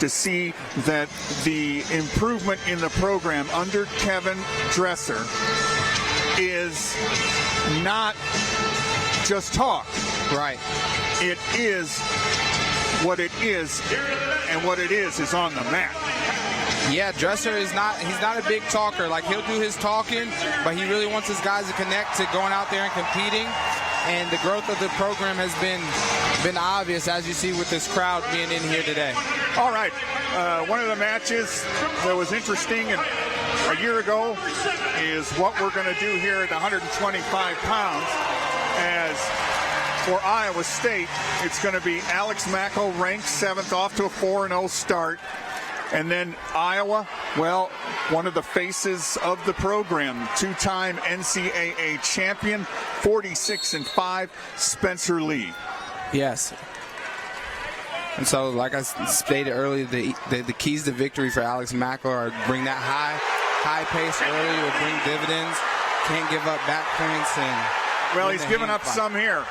to see that the improvement in the program under Kevin Dresser is not just talk. Right. It is what it is, and what it is on the mat. Yeah, Dresser he's not a big talker. Like, he'll do his talking, but he really wants his guys to connect to going out there and competing. And the growth of the program has been obvious, as you see with this crowd being in here today. All right, one of the matches that was interesting a year ago is what we're going to do here at 125 pounds. As for Iowa State, it's going to be Alex Mackall, ranked 7th, off to a 4-0 start. And then Iowa, well, one of the faces of the program, two-time NCAA champion, 46-5, Spencer Lee. Yes. And so, like I stated earlier, the keys to victory for Alex Mackall are bring that high pace early, will bring dividends, can't give up back points. And well, he's given up some here.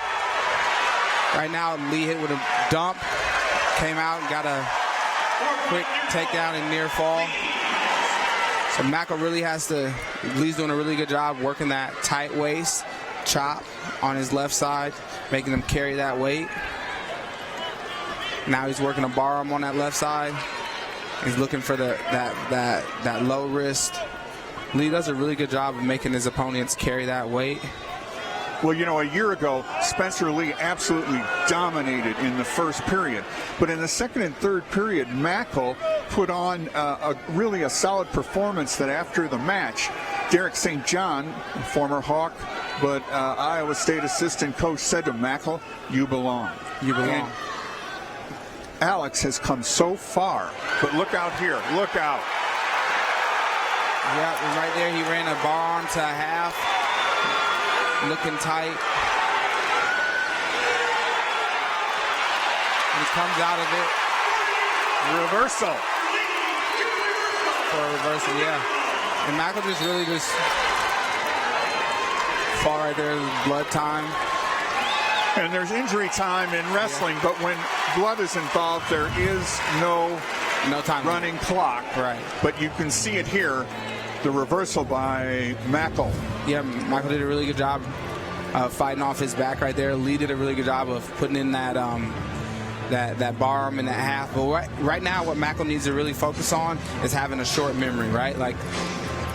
Right now, Lee hit with a dump, came out and got a quick takedown and near fall. So Mackall really Lee's doing a really good job working that tight waist chop on his left side, making him carry that weight. Now he's working a bar arm on that left side. He's looking for that low wrist. Lee does a really good job of making his opponents carry that weight. Well, you know, a year ago, Spencer Lee absolutely dominated in the first period. But in the second and third period, Mackall put on really a solid performance that after the match, Derek St. John, former Hawk, but Iowa State assistant coach, said to Mackall, "You belong." You belong. And Alex has come so far, but look out here. Look out. Yeah, right there, he ran a bar arm to a half. Looking tight. And he comes out of it. Reversal. For a reversal, yeah. And Mackall just far right there, blood time. And there's injury time in wrestling, but when blood is involved, there is no time running clock. Right. But you can see it here. The reversal by Mackall. Yeah, Mackall did a really good job fighting off his back right there. Lee did a really good job of putting in that bar arm in that half. But right now, what Mackall needs to really focus on is having a short memory, right? Like,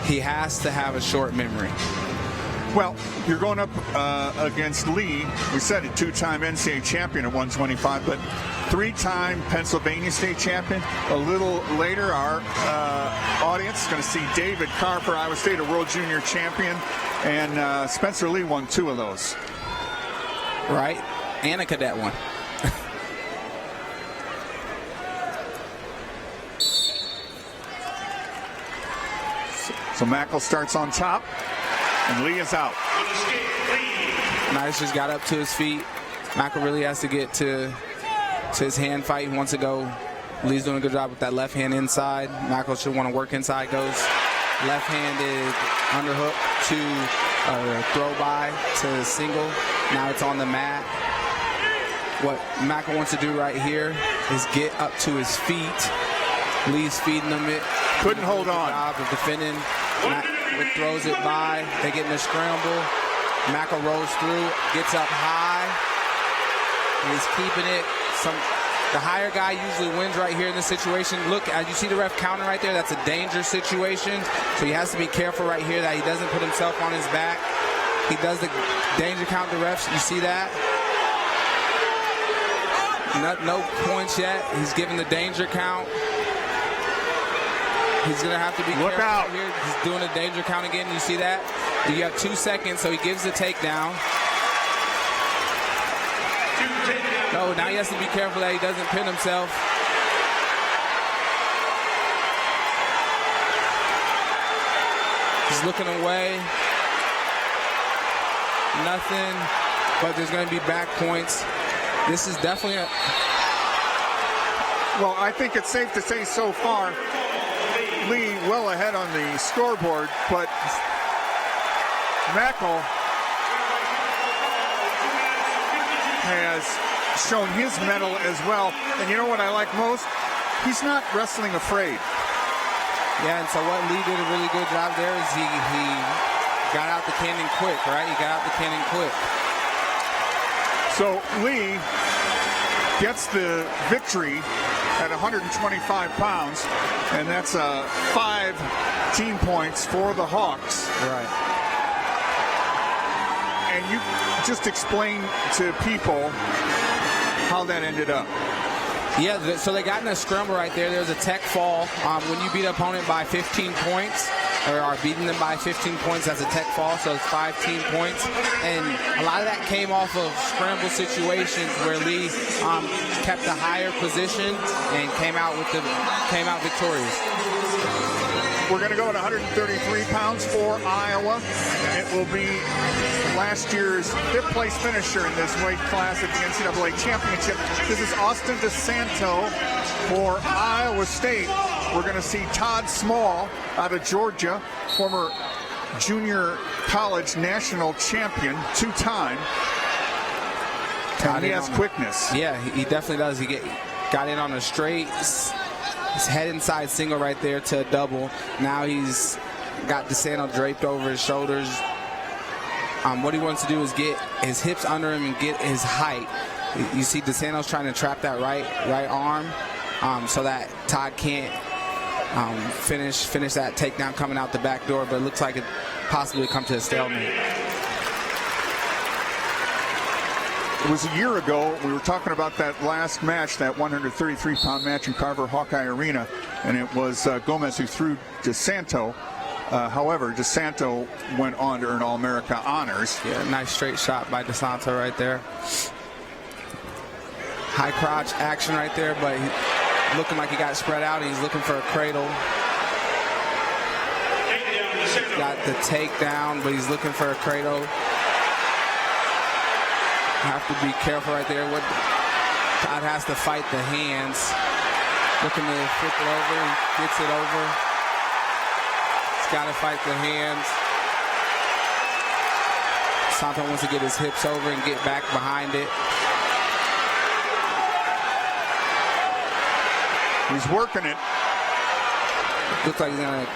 he has to have a short memory. Well, you're going up against Lee. We said a two-time NCAA champion at 125, but three-time Pennsylvania State champion. A little later, our audience is going to see David Carr for Iowa State, a World Junior champion, and Spencer Lee won 2 of those. Right, and a cadet one. So Mackall starts on top. And Lee is out. Nice, just got up to his feet. Mackall really has to get to his hand fight. He wants to go. Lee's doing a good job with that left hand inside. Mackall should want to work inside. Goes left-handed underhook to throw by to single. Now it's on the mat. What Mackall wants to do right here is get up to his feet. Lee's feeding him it. Couldn't hold on. Job of defending. Throws it by. They get in a scramble. Mackall rolls through, gets up high. He's keeping it. The higher guy usually wins right here in this situation. Look, as you see the ref counting right there, that's a danger situation. So he has to be careful right here that he doesn't put himself on his back. He does the danger count, the refs. You see that? No points yet. He's giving the danger count. He's going to have to be careful out here. He's doing a danger count again. You see that? You have 2 seconds, so he gives the takedown. No, now he has to be careful that he doesn't pin himself. He's looking away. Nothing, but there's going to be back points. This is definitely Well, I think it's safe to say so far, Lee well ahead on the scoreboard, but Mackall has shown his mettle as well. And you know what I like most? he's not wrestling afraid. Yeah, and so what Lee did a really good job there is he got out the cannon quick, right? He got out the cannon quick. So Lee gets the victory at 125 pounds, and that's 5 team points for the Hawks. Right. And you just explain to people how that ended up. Yeah, so they got in a scramble right there. There's a tech fall. When you beat an opponent by 15 points, or are beating them by 15 points, that's a tech fall, so it's 5 team points. And a lot of that came off of scramble situations where Lee kept a higher position and came out victorious. We're going to go at 133 pounds for Iowa. It will be last year's 5th place finisher in this weight class at the NCAA Championship. This is Austin DeSanto for Iowa State. We're going to see Todd Small out of Georgia, former junior college national champion, 2-time. And he has quickness. Yeah, he definitely does. He got in on a straight. His head inside single right there to a double. Now he's got DeSanto draped over his shoulders. What he wants to do is get his hips under him and get his height. You see DeSanto's trying to trap that right arm so that Todd can't finish that takedown coming out the back door, but it looks like it possibly come to a stalemate. It was a year ago. We were talking about that last match, that 133-pound match in Carver Hawkeye Arena, and it was Gomez who threw DeSanto. However, DeSanto went on to earn All-America honors. Yeah, nice straight shot by DeSanto right there. High crotch action right there, but looking like he got spread out, and he's looking for a cradle. Got the takedown, but he's looking for a cradle. Have to be careful right there. Todd has to fight the hands. Looking to flip it over. He gets it over. He's got to fight the hands. DeSanto wants to get his hips over and get back behind it. He's working it. Looks like he's going to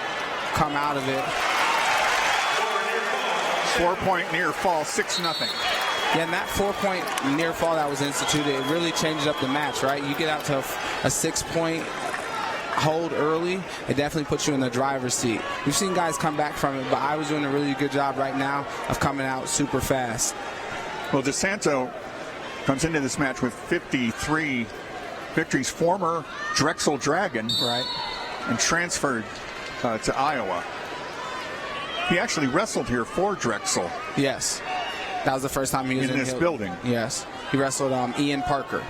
come out of it. 4-point near fall, 6-0. Yeah, and that 4-point near fall that was instituted, it really changes up the match, right? You get out to a 6-point hold early, it definitely puts you in the driver's seat. We've seen guys come back from it, but I was doing a really good job right now of coming out super fast. Well, DeSanto comes into this match with 53 victories, former Drexel Dragon, right, and transferred to Iowa. He actually wrestled here for Drexel. Yes. That was the first time he was in this building. Yes. He wrestled Ian Parker.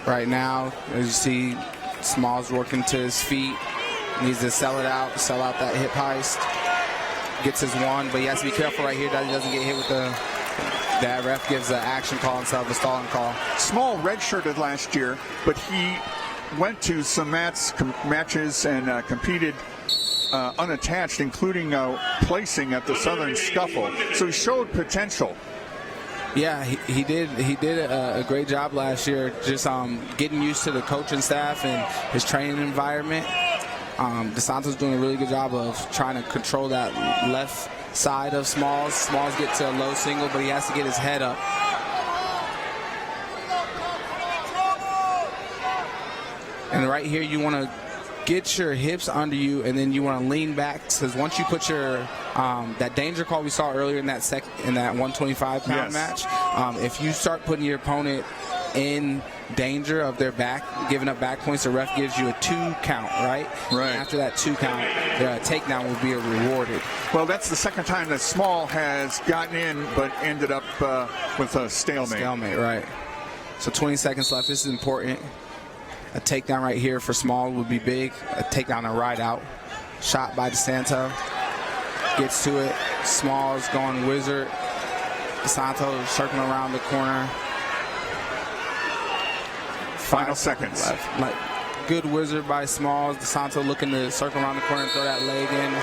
Right now, as you see, Smalls working to his feet. Needs to sell out that hip heist. Gets his one, but he has to be careful right here that he doesn't get hit with that ref gives an action call instead of a stalling call. Small redshirted last year, but he went to some matches and competed unattached, including placing at the Southern Scuffle. So he showed potential. Yeah, he did a great job last year, just getting used to the coaching staff and his training environment. DeSanto's doing a really good job of trying to control that left side of Smalls. Smalls gets to a low single, but he has to get his head up. And right here, you want to get your hips under you, and then you want to lean back, because once you put your that danger call we saw earlier in that 125-pound match, if you start putting your opponent in danger of their back, giving up back points, the ref gives you a 2 count, right? Right. And after that 2 count, the takedown will be rewarded. Well, that's the second time that Small has gotten in, but ended up with a stalemate. Stalemate, right. So 20 seconds left. This is important. A takedown right here for Small would be big. A takedown and ride out. Shot by DeSanto. Gets to it. Small's going wizard. DeSanto circling around the corner. Final seconds left. Like, good wizard by Smalls. DeSanto looking to circle around the corner and throw that leg in.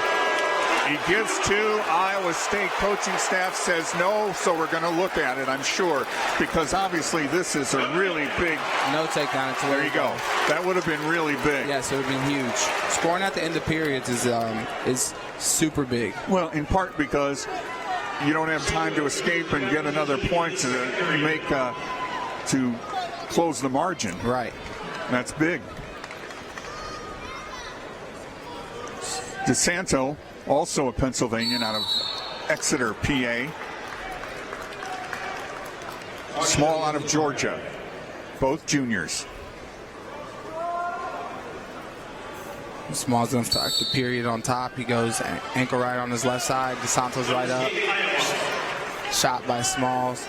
He gives to Iowa State coaching staff, says no, so we're going to look at it, I'm sure, because obviously this is a really big. No takedown. There you go. That would have been really big. Yes, it would have been huge. Scoring at the end of periods is super big. Well, in part because you don't have time to escape and get another point to make to close the margin. Right. That's big. DeSanto, also a Pennsylvanian out of Exeter, PA. Small out of Georgia, both juniors. Small's going to start the period on top. He goes ankle right on his left side. DeSanto's right up. Shot by Smalls.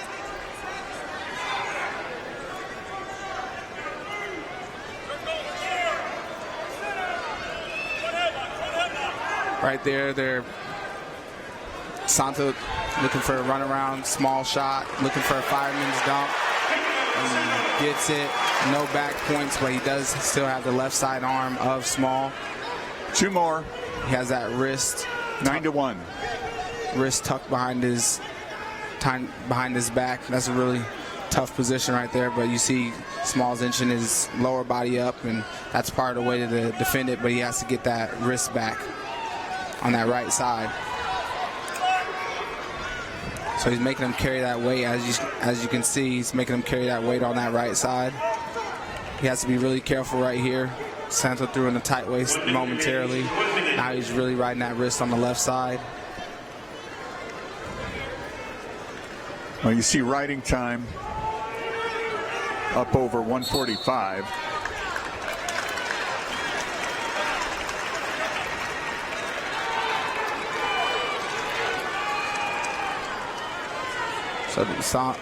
Right there, DeSanto looking for a runaround, small shot, looking for a fireman's dump. And gets it. No back points, but he does still have the left side arm of Small. Two more. He has that wrist. 9-1. Wrist tucked behind his back. That's a really tough position right there, but you see Small's inching his lower body up, and that's part of the way to defend it, but he has to get that wrist back on that right side. So he's making him carry that weight. As you can see, he's making him carry that weight on that right side. He has to be really careful right here. Santo threw in the tight waist momentarily. Now he's really riding that wrist on the left side. Well, you see riding time up over 145. So DeSanto.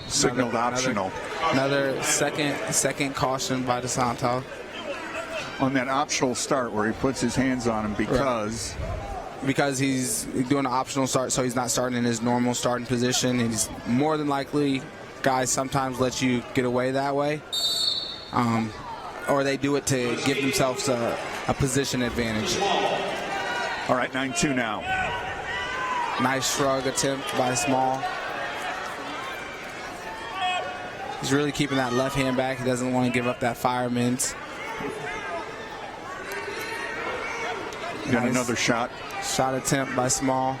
Signaled optional. Another second caution by DeSanto. On that optional start where he puts his hands on him because he's doing an optional start, so he's not starting in his normal starting position. And he's more than likely, guys sometimes let you get away that way. Or they do it to give themselves a position advantage. All right, 9-2 now. Nice shrug attempt by Small. He's really keeping that left hand back. He doesn't want to give up that fireman's. Got another shot. Shot attempt by Small.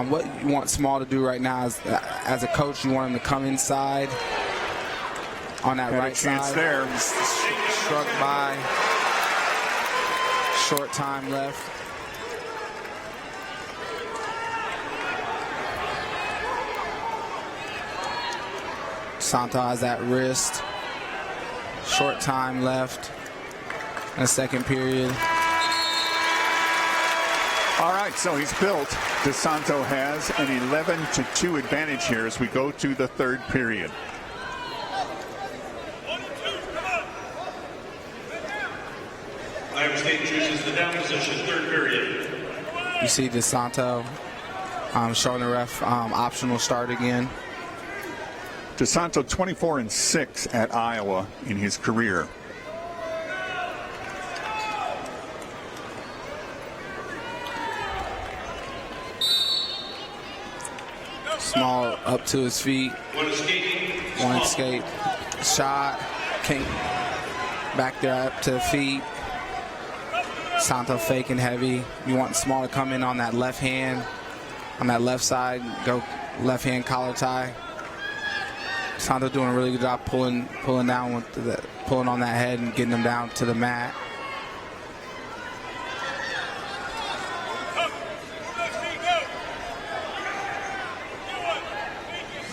What you want Small to do right now is, as a coach, you want him to come inside on that right side. There. Struck by. Short time left. DeSanto has that wrist. Short time left in the second period. All right, so he's built. DeSanto has an 11-2 advantage here as we go to the third period. Iowa State chooses the down position, third period. You see DeSanto showing the ref optional start again. DeSanto 24-6 at Iowa in his career. Small up to his feet. One escape. Shot. Can't. Back there up to the feet. Santo faking heavy. You want Small to come in on that left hand. On that left side. Go left hand collar tie. Santo doing a really good job pulling down with pulling on that head and getting him down to the mat.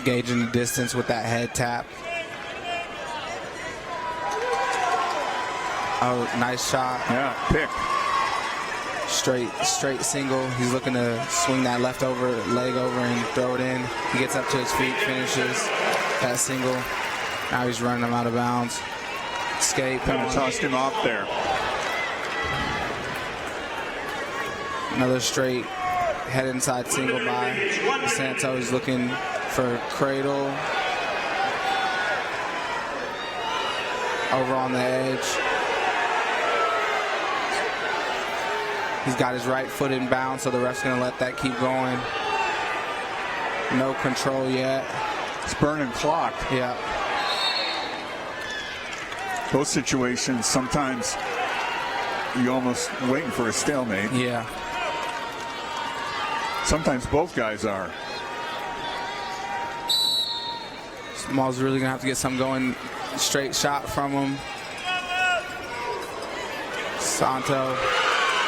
Gauging the distance with that head tap. Oh, nice shot. Yeah, pick. Straight single. He's looking to swing that leg over and throw it in. He gets up to his feet, finishes that single. Now he's running him out of bounds. Escape. Kind of tossed him off there. Another straight head inside single by DeSanto. He's looking for cradle. over on the edge. He's got his right foot in bounds, so the ref's going to let that keep going. No control yet. It's burning clock. Yeah. Those situations, sometimes you almost waiting for a stalemate. Yeah. Sometimes both guys are. Small's really going to have to get something going. Straight shot from him. DeSanto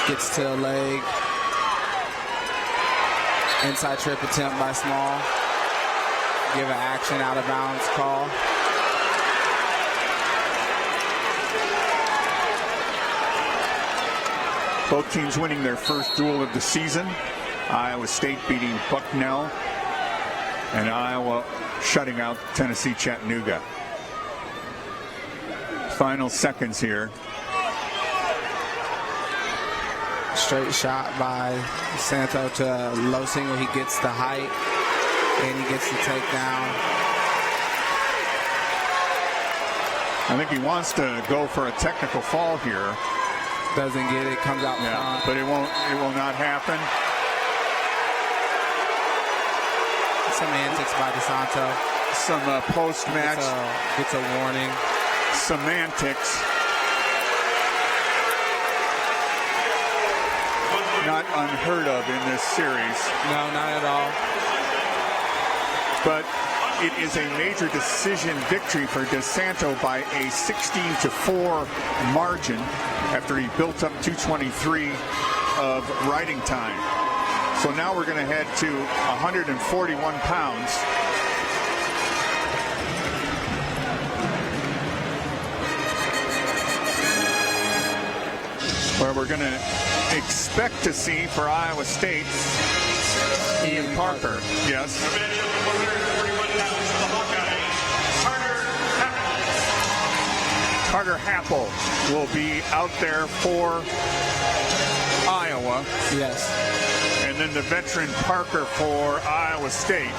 gets to a leg. Inside trip attempt by Small. Give an action out of bounds call. Both teams winning their first duel of the season. Iowa State beating Bucknell, and Iowa shutting out Tennessee Chattanooga. Final seconds here. Straight shot by DeSanto to low single. He gets the height and he gets the takedown. I think he wants to go for a technical fall here. Doesn't get it, comes out front. But it will not happen. Some antics by DeSanto. Some post-match. Gets a warning. Semantics. Not unheard of in this series. No, not at all. But it is a major decision victory for DeSanto by a 16-4 margin after he built up 223 of riding time. So now we're going to head to 141 pounds. Where we're going to expect to see for Iowa State Ian Parker. Yes. Carter Happel will be out there for Iowa. Yes. And then the veteran Parker for Iowa State.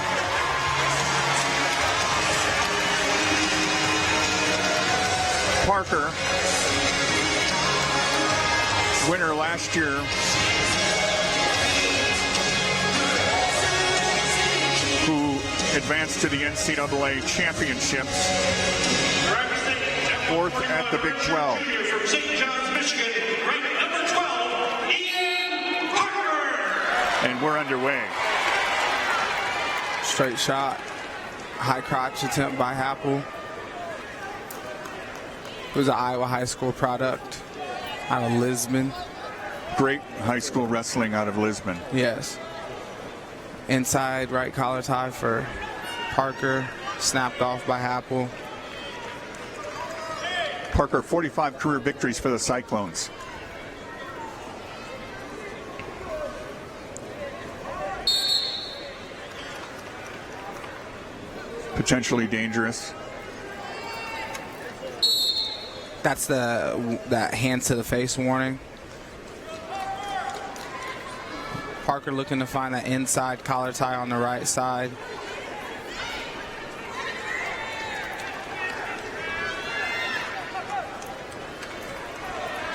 Parker, winner last year, who advanced to the NCAA championships, fourth at the Big 12. From St. John's, Michigan, ranked number 12, Ian Parker. And we're underway. Straight shot. High crotch attempt by Happel. It was an Iowa high school product out of Lisbon. Great high school wrestling out of Lisbon. Yes. Inside right collar tie for Parker. Snapped off by Happel. Parker, 45 career victories for the Cyclones. Potentially dangerous. That's that hands to the face warning. Parker looking to find that inside collar tie on the right side.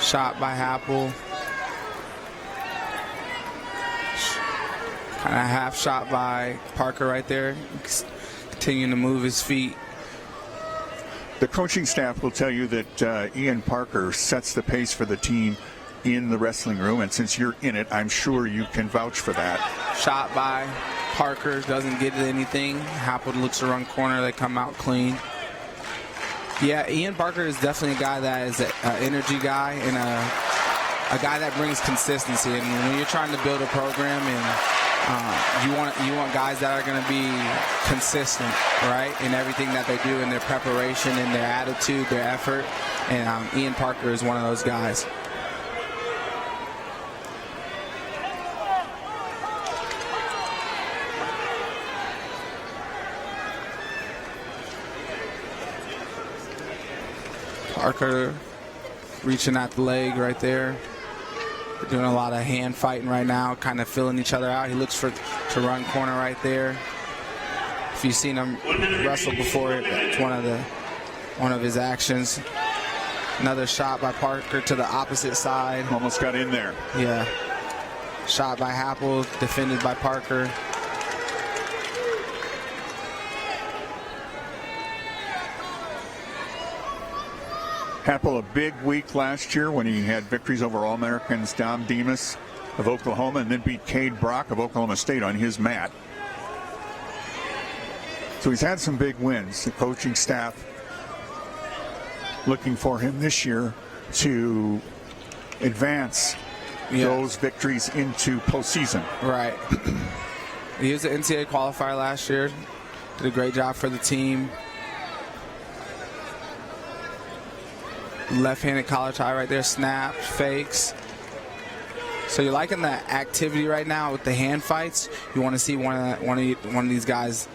Shot by Happel. Kind of half shot by Parker right there. Continuing to move his feet. The coaching staff will tell you that Ian Parker sets the pace for the team in the wrestling room, and since you're in it, I'm sure you can vouch for that. Shot by Parker, doesn't get anything. Happel looks to run corner, they come out clean. Yeah, Ian Parker is definitely a guy that is an energy guy and a guy that brings consistency. And when you're trying to build a program and you want guys that are going to be consistent, right, in everything that they do, in their preparation, in their attitude, their effort. And Ian Parker is one of those guys. Parker reaching at the leg right there. They're doing a lot of hand fighting right now, kind of filling each other out. He looks to run corner right there. If you've seen him wrestle before, that's one of his actions. Another shot by Parker to the opposite side. Almost got in there. Yeah. Shot by Happel, defended by Parker. Happel a big week last year when he had victories over All-Americans Dom Demas of Oklahoma and then beat Cade Brock of Oklahoma State on his mat. So he's had some big wins. The coaching staff looking for him this year to advance those victories into postseason. Right. He was an NCAA qualifier last year. Did a great job for the team. Left-handed collar tie right there, snap, fakes. So you're liking the activity right now with the hand fights. You want to see one of these guys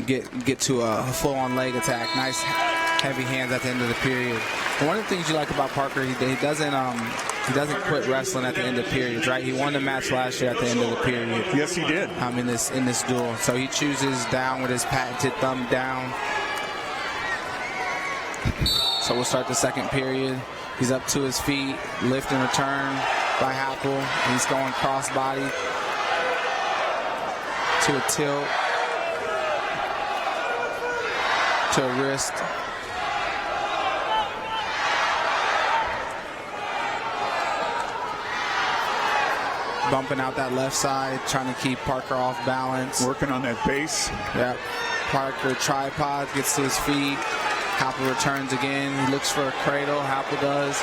get to a full-on leg attack. Nice heavy hands at the end of the period. And one of the things you like about Parker, he doesn't quit wrestling at the end of periods, right? He won the match last year at the end of the period. Yes, he did. In this duel. So he chooses down with his patented thumb down. So we'll start the second period. He's up to his feet, lift and return by Happel. He's going crossbody to a tilt, to a wrist. Bumping out that left side, trying to keep Parker off balance. Working on that base. Yep. Parker tripod, gets to his feet. Happel returns again. He looks for a cradle. Happel does.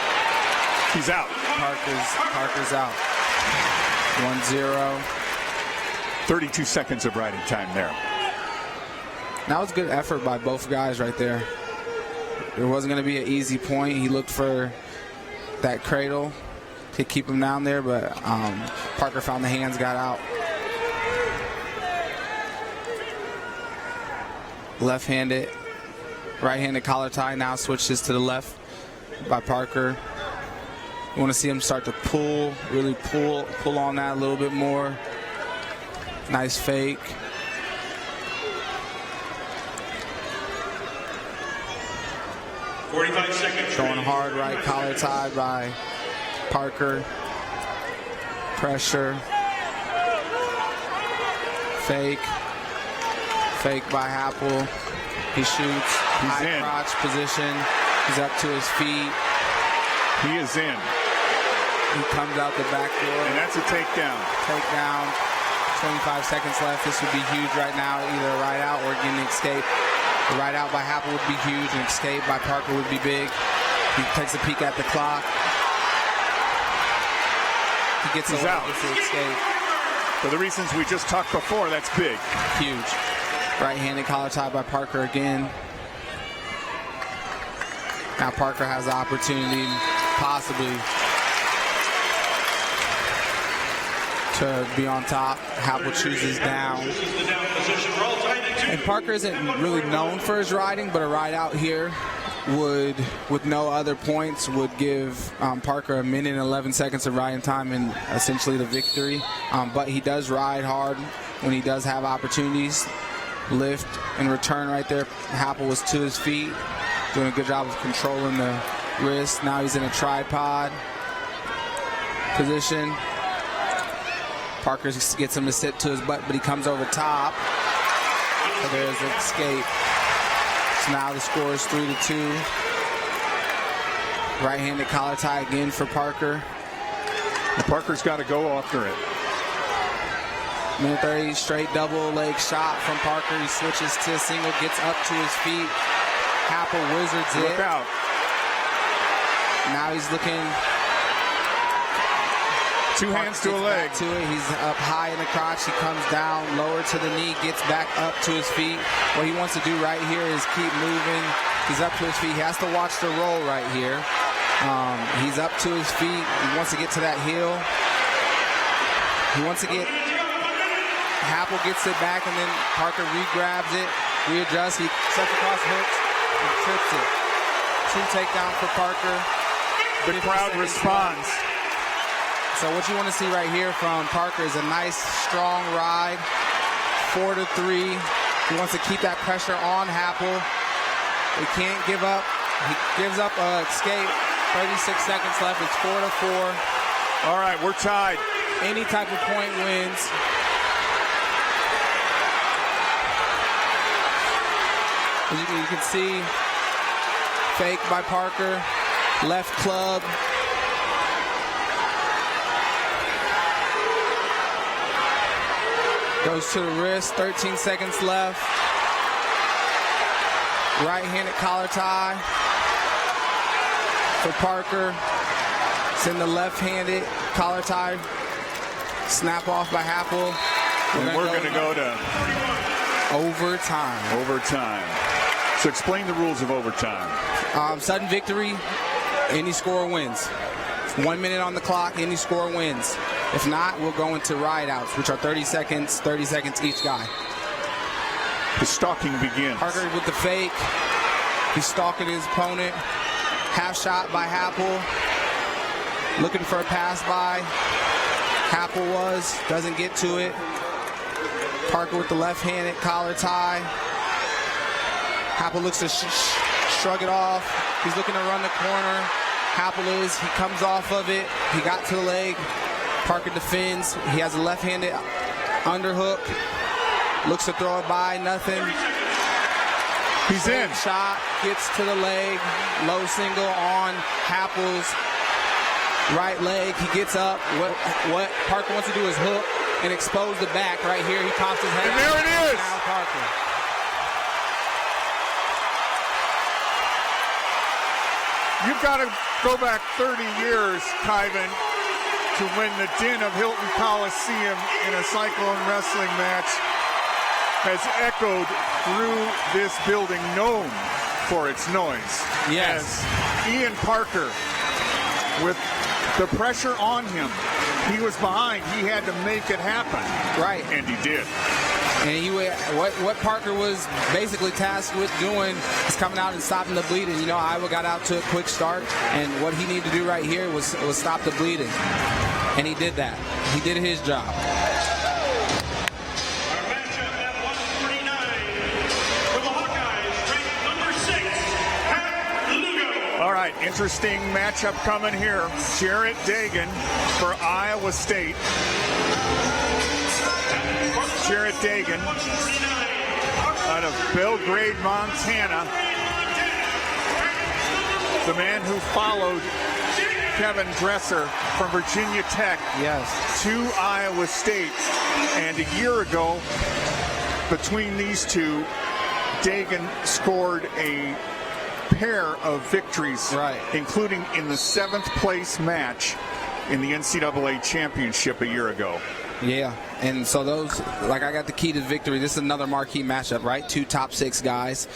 He's out. Parker's out. 1-0. 32 seconds of riding time there. That was good effort by both guys right there. It wasn't going to be an easy point. He looked for that cradle to keep him down there, but Parker found the hands, got out. Left-handed. Right-handed collar tie now switches to the left by Parker. You want to see him start to pull, really pull on that a little bit more. Nice fake. Going hard right collar tie by Parker. Pressure. Fake. Fake by Happel. He shoots. He's in. Crotch position. He's up to his feet. He is in. He comes out the back door. And that's a takedown. Takedown. 25 seconds left. This would be huge right now. Either a ride out or getting an escape. The ride out by Happel would be huge. An escape by Parker would be big. He takes a peek at the clock. He gets He's away out. with the escape. For the reasons we just talked before, that's big. Huge. Right-handed collar tie by Parker again. Now Parker has the opportunity, possibly, to be on top. Happel chooses down. And Parker isn't really known for his riding, but a ride out here would, with no other points, would give Parker a minute and 11 seconds of riding time and essentially the victory. But he does ride hard when he does have opportunities. Lift and return right there. Happel was to his feet, doing a good job of controlling the wrist. Now he's in a tripod position. Parker gets him to sit to his butt, but he comes over top. So there's an escape. So now the score is 3-2. Right-handed collar tie again for Parker. And Parker's got to go after it. Minute 30, straight double leg shot from Parker. He switches to a single, gets up to his feet. Happel wizards it. Look out. Now he's looking. Two hands to a leg. To it. He's up high in the crotch. He comes down, lower to the knee, gets back up to his feet. What he wants to do right here is keep moving. He's up to his feet. He has to watch the roll right here. He's up to his feet. He wants to get to that heel. He wants to get. Happel gets it back, and then Parker re-grabs it, readjusts. He sets across hooks and trips it. True takedown for Parker. The crowd responds. So what you want to see right here from Parker is a nice, strong ride. 4-3. He wants to keep that pressure on Happel. He can't give up. He gives up an escape. 36 seconds left. It's 4-4. All right, we're tied. Any type of point wins. You can see fake by Parker, left club. Goes to the wrist, 13 seconds left. Right-handed collar tie for Parker. It's in the left-handed collar tie. Snap off by Happel. And we're going to go to overtime. Overtime. So explain the rules of overtime. Sudden victory, any score wins. 1 minute on the clock, any score wins. If not, we'll go into ride-outs, which are 30 seconds each guy. The stalking begins. Parker with the fake. He's stalking his opponent. Half shot by Happel. Looking for a pass by. Happel doesn't get to it. Parker with the left-handed collar tie. Happel looks to shrug it off. He's looking to run the corner. Happel he comes off of it. He got to the leg. Parker defends. He has a left-handed underhook. Looks to throw it by, nothing. He's in. Shot, gets to the leg. Low single on Happel's right leg. He gets up. What Parker wants to do is hook and expose the back right here. He pops his head. And there it is. Now Parker. You've got to go back 30 years, Kyvan, to when the din of Hilton Coliseum in a Cyclone wrestling match has echoed through this building, known for its noise. Yes. As Ian Parker, with the pressure on him, he was behind. He had to make it happen. Right. And he did. And what Parker was basically tasked with doing is coming out and stopping the bleeding. You know, Iowa got out to a quick start, and what he needed to do right here was stop the bleeding. And he did that. He did his job. Our matchup at 149 for the Hawkeyes, ranked number 6, Lugo. All right, interesting matchup coming here. Jarrett Degen for Iowa State. Jarrett Degen out of Belgrade, Montana. The man who followed Kevin Dresser from Virginia Tech to Iowa State. And a year ago, between these two, Degen scored a pair of victories, including in the 7th place match in the NCAA championship a year ago. Yeah, and so those, like, I got the key to victory. This is another marquee matchup, right? 2 top 6 guys,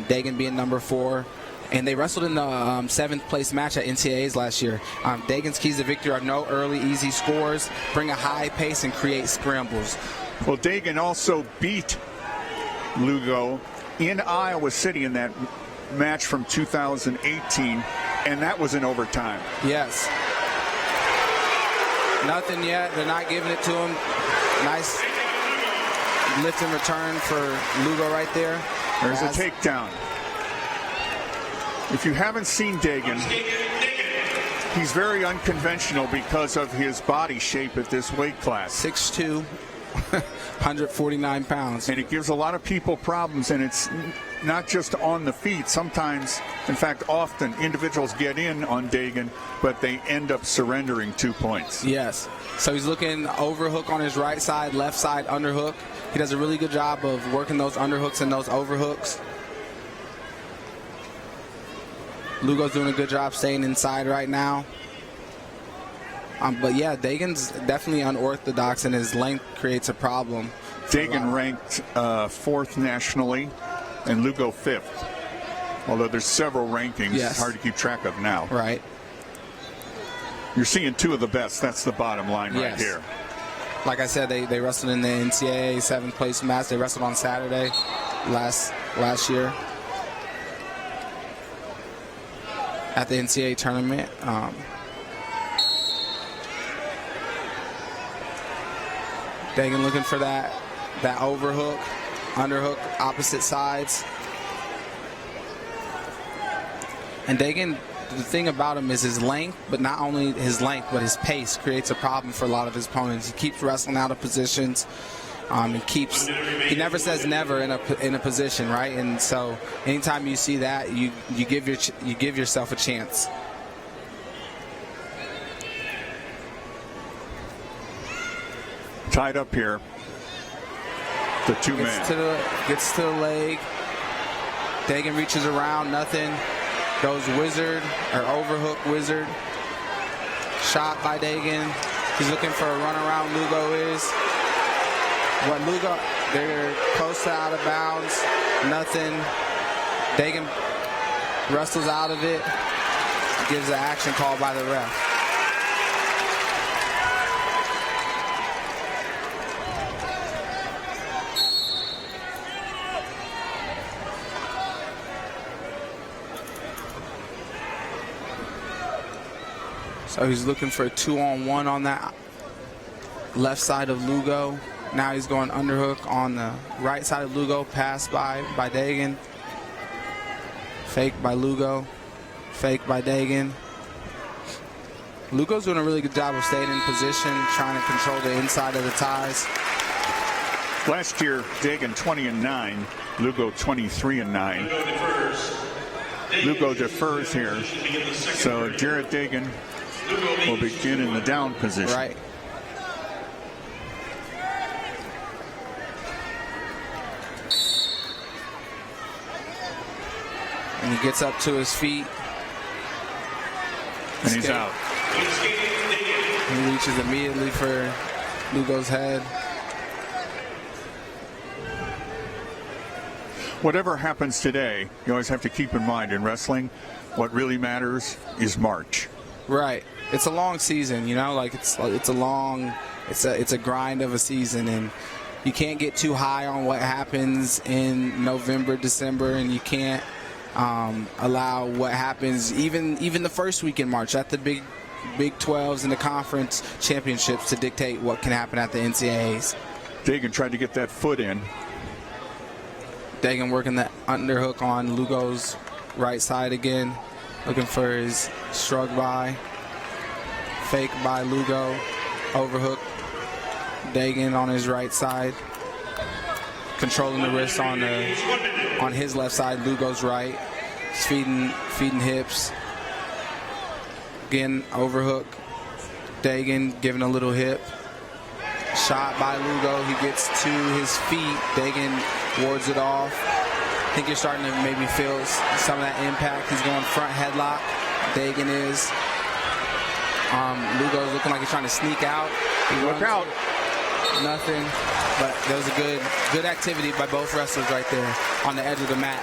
Degen being number 4. And they wrestled in the 7th place match at NCAAs last year. Degen's keys to victory are no early, easy scores, bring a high pace, and create scrambles. Well, Degen also beat Lugo in Iowa City in that match from 2018, and that was in overtime. Yes. Nothing yet. They're not giving it to him. Nice lift and return for Lugo right there. There's a takedown. If you haven't seen Degen, he's very unconventional because of his body shape at this weight class. 6'2", 149 pounds. And it gives a lot of people problems, and it's not just on the feet. Sometimes, in fact, often individuals get in on Degen, but they end up surrendering 2 points. Yes. So he's looking overhook on his right side, left side underhook. He does a really good job of working those underhooks and those overhooks. Lugo's doing a good job staying inside right now. But yeah, Degen's definitely unorthodox, and his length creates a problem. Degen ranked 4th nationally, and Lugo 5th. Although there's several rankings, it's hard to keep track of now. Right. You're seeing 2 of the best. That's the bottom line right here. Like I said, they wrestled in the NCAA 7th place match. They wrestled on Saturday last year at the NCAA tournament. Degen looking for that overhook, underhook, opposite sides. And Degen the thing about him is his length, but not only his length, but his pace creates a problem for a lot of his opponents. He keeps wrestling out of positions. He never says never in a position, right? And so anytime you see that, you give yourself a chance. Tied up here. The two men. Gets to the leg. Degen reaches around, nothing. Goes wizard or overhook wizard. Shot by Degen. He's looking for a run around. Lugo is. What Lugo? They're close to out of bounds. Nothing. Degen wrestles out of it. Gives the action call by the ref. So he's looking for a 2-on-1 on that left side of Lugo. Now he's going underhook on the right side of Lugo. Pass by Degen. Fake by Lugo. Fake by Degen. Lugo's doing a really good job of staying in position, trying to control the inside of the ties. Last year, Degen 20-9. Lugo 23-9. Lugo defers here. So Jarrett Degen will begin in the down position. Right. And he gets up to his feet. And he's out. He reaches immediately for Lugo's head. Whatever happens today, you always have to keep in mind in wrestling, what really matters is March. Right. It's a long season, you know, like it's a grind of a season, and you can't get too high on what happens in November, December, and you can't allow what happens even the first week in March at the Big 12s and the conference championships to dictate what can happen at the NCAAs. Degen tried to get that foot in. Degen working the underhook on Lugo's right side again, looking for his shrug by. Fake by Lugo, overhook. Degen on his right side, controlling the wrist on his left side. Lugo's right, he's feeding hips. Again, overhook. Degen giving a little hip. Shot by Lugo. He gets to his feet. Degen wards it off. I think you're starting to maybe feel some of that impact. He's going front headlock. Degen is. Lugo's looking like he's trying to sneak out. Look out. Nothing. But there was a good activity by both wrestlers right there on the edge of the mat.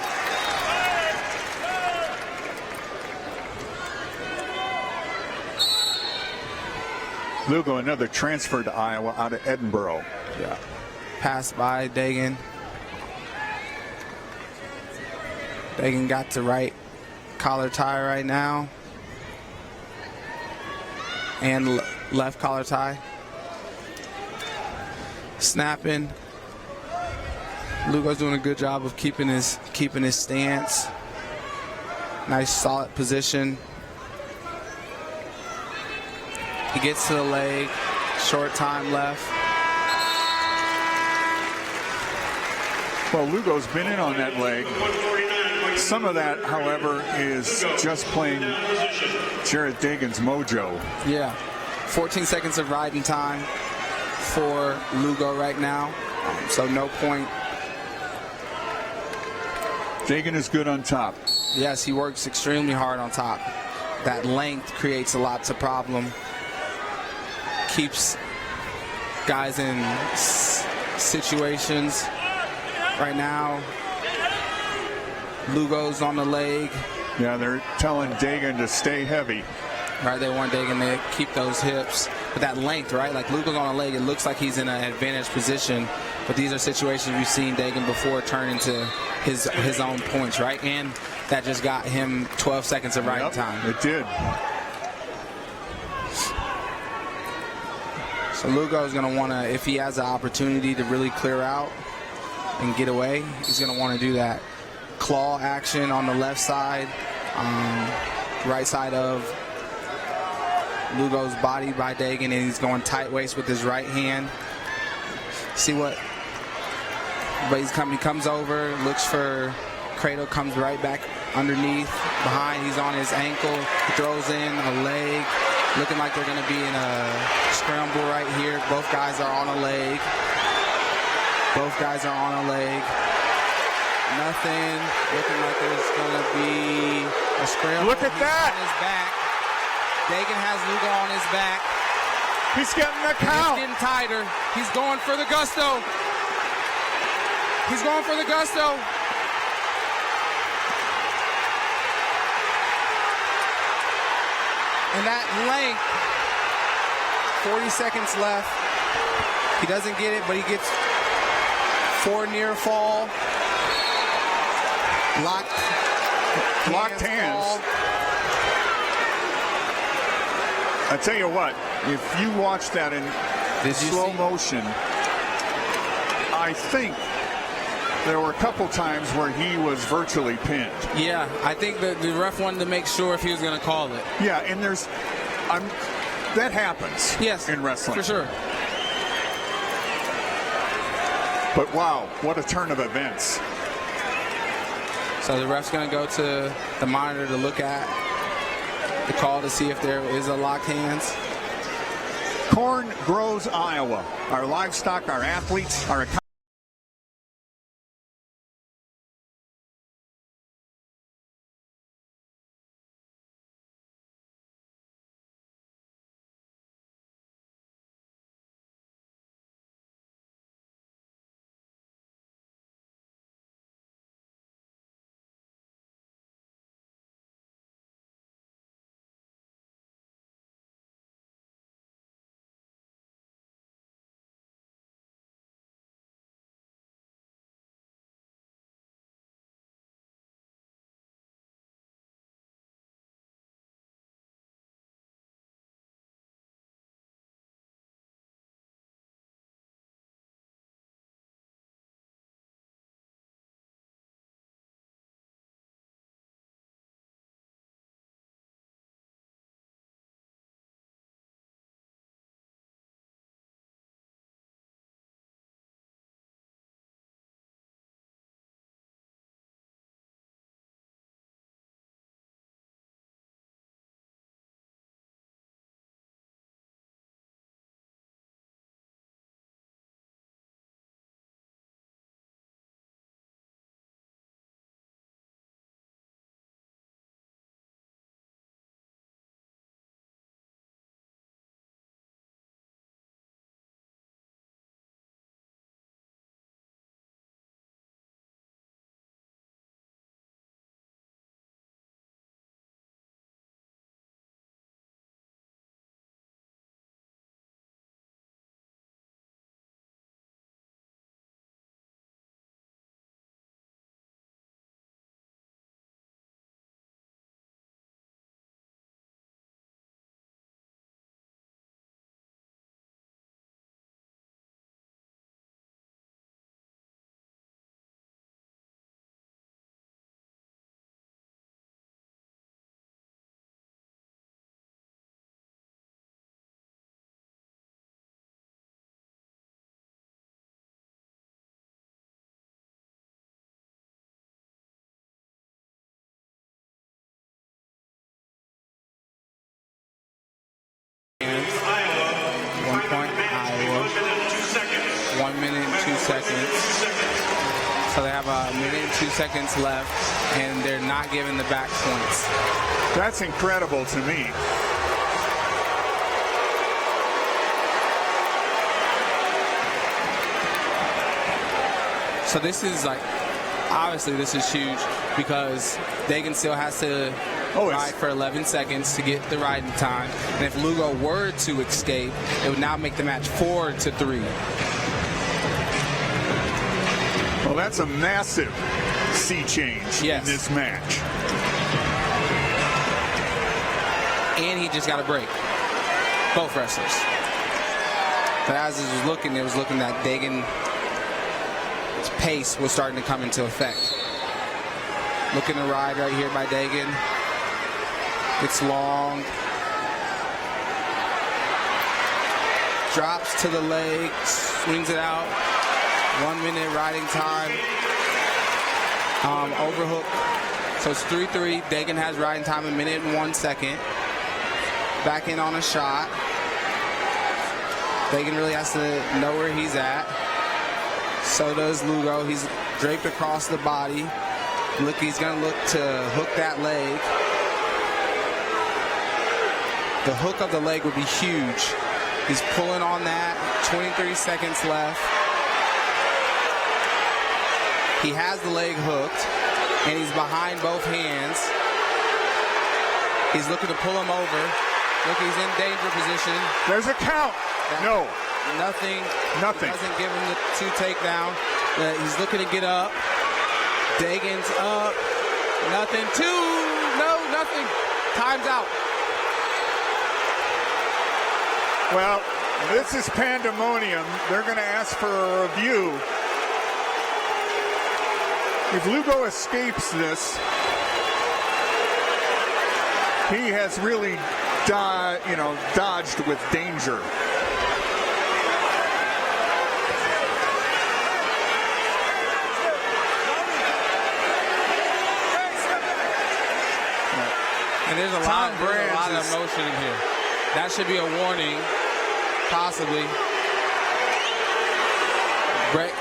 Lugo, another transfer to Iowa out of Edinburgh. Yeah. Pass by Degen. Degen got to right collar tie right now. And left collar tie. Snapping. Lugo's doing a good job of keeping his stance. Nice solid position. He gets to the leg. Short time left. Well, Lugo's been in on that leg. Some of that, however, is just plain Jarrett Degen's mojo. Yeah. 14 seconds of riding time for Lugo right now. So no point. Degen is good on top. Yes, he works extremely hard on top. That length creates lots of problem. Keeps guys in situations. Right now, Lugo's on the leg. Yeah, they're telling Degen to stay heavy. Right, they want Degen to keep those hips. But that length, right? Like Lugo's on the leg, it looks like he's in an advantage position. But these are situations we've seen Degen before turn into his own points, right? And that just got him 12 seconds of riding time. It did. So Lugo's going to want to, if he has the opportunity to really clear out and get away, he's going to want to do that. Claw action on the left side. right side of Lugo's body by Degen, and he's going tight waist with his right hand. See what? But he comes over, looks for Cradle, comes right back underneath, behind. He's on his ankle. He throws in a leg, looking like they're going to be in a scramble right here. Both guys are on a leg. Both guys are on a leg. Nothing. Looking like there's going to be a scramble. Look at that. On his back. Degen has Lugo on his back. He's getting the count. He's getting tighter. He's going for the gusto. He's going for the gusto. And that length, 40 seconds left. He doesn't get it, but he gets 4 near fall. Locked hands. I tell you what, if you watch that in slow motion, I think there were a couple times where he was virtually pinned. Yeah, I think the ref wanted to make sure if he was going to call it. Yeah, and that happens. Yes, in wrestling, for sure. But wow, what a turn of events. So the ref's going to go to the monitor to look at the call to see if there is a locked hands. Corn grows Iowa. Our livestock, our athletes, our economy. So they have a minute and 2 seconds left, and they're not giving the back points. That's incredible to me. So this is like, obviously this is huge because Degen still has to ride for 11 seconds to get the riding time. And if Lugo were to escape, it would now make the match 4-3. Well, that's a massive sea change in this match. And he just got a break. Both wrestlers. But as it was looking that Degen's pace was starting to come into effect. Looking to ride right here by Degen. It's long. Drops to the leg, swings it out. 1 minute riding time. Overhook. So it's 3-3. Degen has riding time 1 minute and 1 second. Back in on a shot. Degen really has to know where he's at. So does Lugo. He's draped across the body. Look, he's going to look to hook that leg. The hook of the leg would be huge. He's pulling on that. 23 seconds left. He has the leg hooked, and he's behind both hands. He's looking to pull him over. Look, he's in danger position. There's a count. No. Nothing. Nothing. Doesn't give him the 2 takedown. He's looking to get up. Degen's up. Nothing. 2. No, nothing. Time's out. Well, this is pandemonium. They're going to ask for a review. If Lugo escapes this, he has really dodged with danger. And there's a lot of emotion in here. That should be a warning, possibly.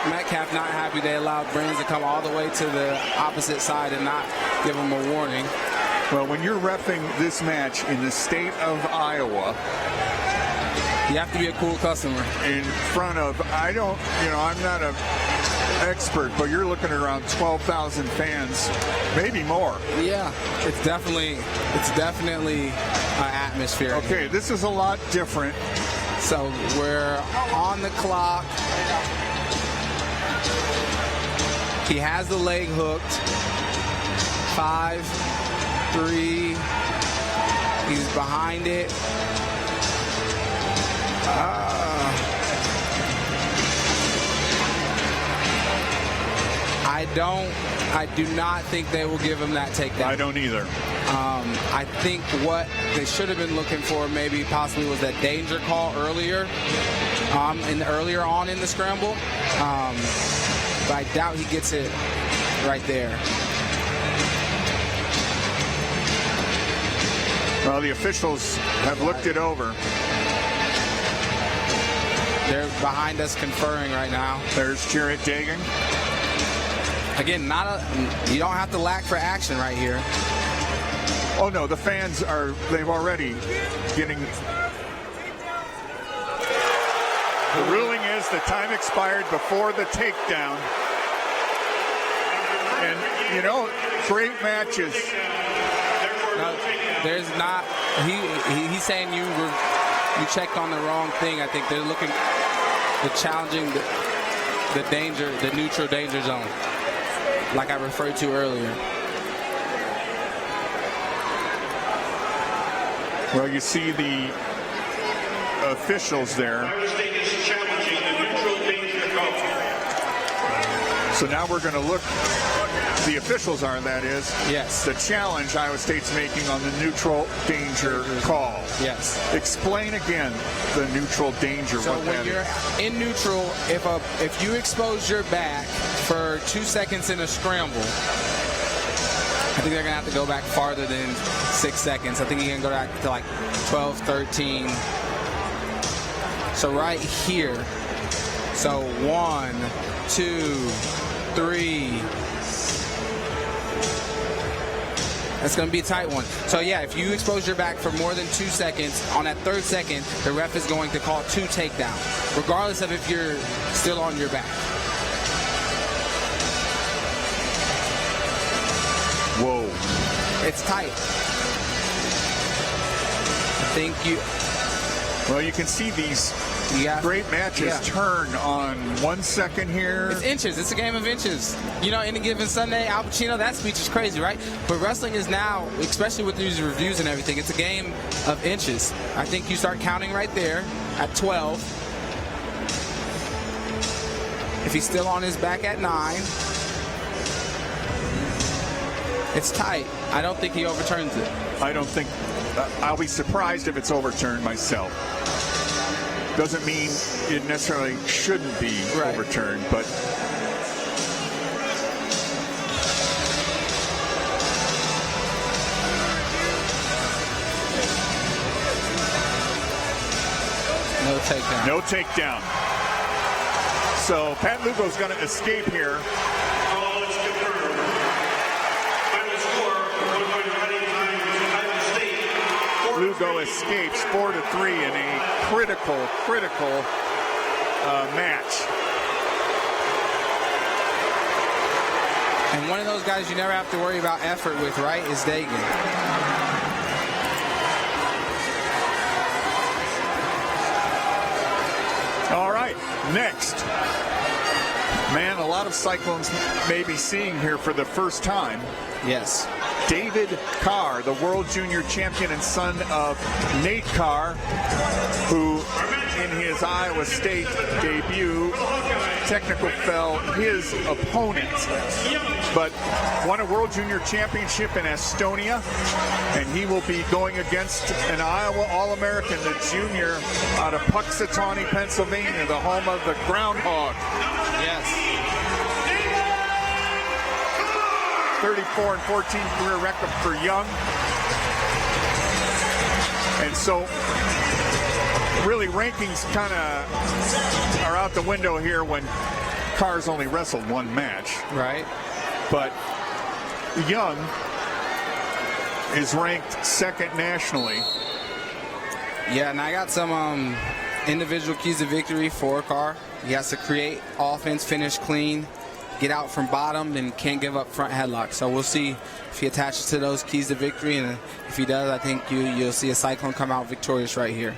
Metcalf not happy they allowed Brands to come all the way to the opposite side and not give him a warning. Well, when you're reffing this match in the state of Iowa, you have to be a cool customer. In front of, I'm not an expert, but you're looking at around 12,000 fans, maybe more. Yeah, it's definitely an atmosphere. Okay, this is a lot different. So we're on the clock. He has the leg hooked. 5, 3. He's behind it. I do not think they will give him that takedown. I don't either. I think what they should have been looking for maybe possibly was that danger call earlier, earlier on in the scramble. But I doubt he gets it right there. Well, the officials have looked it over. They're behind us conferring right now. There's Jarrett Degen. Again, you don't have to lack for action right here. Oh no, the fans they've already getting. The ruling is the time expired before the takedown. And, great matches. No, there's not. He's saying you checked on the wrong thing. I think they're challenging the neutral danger zone, like I referred to earlier. Well, you see the officials there. So now we're going to look. The officials are, that is. Yes. The challenge Iowa State's making on the neutral danger call. Yes. Explain again the neutral danger. So when you're in neutral, if you expose your back for 2 seconds in a scramble, I think they're going to have to go back farther than 6 seconds. I think you're going to go back to like 12, 13. So right here. So 1, 2, 3. That's going to be a tight one. So, yeah, if you expose your back for more than 2 seconds, on that 3rd second, the ref is going to call 2 takedown, regardless of if you're still on your back. Whoa. It's tight. I think Well, you can see these great matches turn on 1 second here. It's inches. It's a game of inches. Any given Sunday, Al Pacino, that speech is crazy, right? But wrestling is now, especially with these reviews and everything, it's a game of inches. I think you start counting right there at 12. If he's still on his back at 9, it's tight. I don't think he overturns it. I don't think, I'll be surprised if it's overturned myself. Doesn't mean it necessarily shouldn't be overturned, but no takedown. No takedown. So Pat Lugo's going to escape here. Lugo escapes 4-3 in a critical match. And one of those guys you never have to worry about effort with, right, is Degen. All right, next. Man, a lot of Cyclones may be seeing here for the first time. Yes. David Carr, the World Junior Champion and son of Nate Carr, who in his Iowa State debut technical fell his opponent, but won a World Junior Championship in Estonia, and he will be going against an Iowa All-American, the junior out of Puxatawney, Pennsylvania, the home of the Groundhog. Yes. 34-14 career record for Young. And so really rankings kind of are out the window here when Carr's only wrestled one match. Right. But Young is ranked second nationally. Yeah, and I got some individual keys to victory for Carr. He has to create offense, finish clean, get out from bottom, and can't give up front headlock. So we'll see if he attaches to those keys to victory, and if he does, I think you'll see a Cyclone come out victorious right here.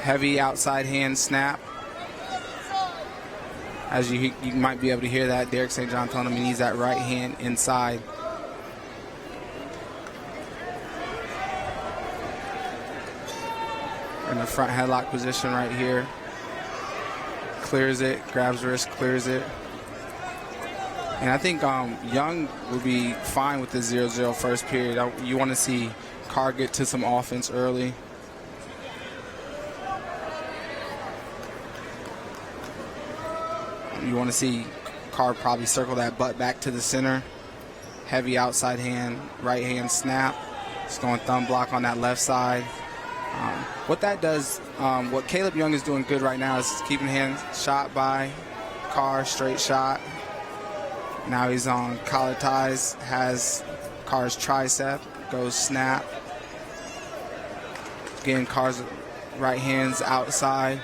Heavy outside hand snap. As you might be able to hear that, Derek St. John telling him he needs that right hand inside. In the front headlock position right here. Clears it, grabs wrist, clears it. And I think Young will be fine with the 0-0 first period. You want to see Carr get to some offense early. You want to see Carr probably circle that butt back to the center. Heavy outside hand, right hand snap. Just going thumb block on that left side. What that does, what Kaleb Young is doing good right now is keeping hand shot by Carr, straight shot. Now he's on collar ties, has Carr's tricep, goes snap. Again, Carr's right hand's outside.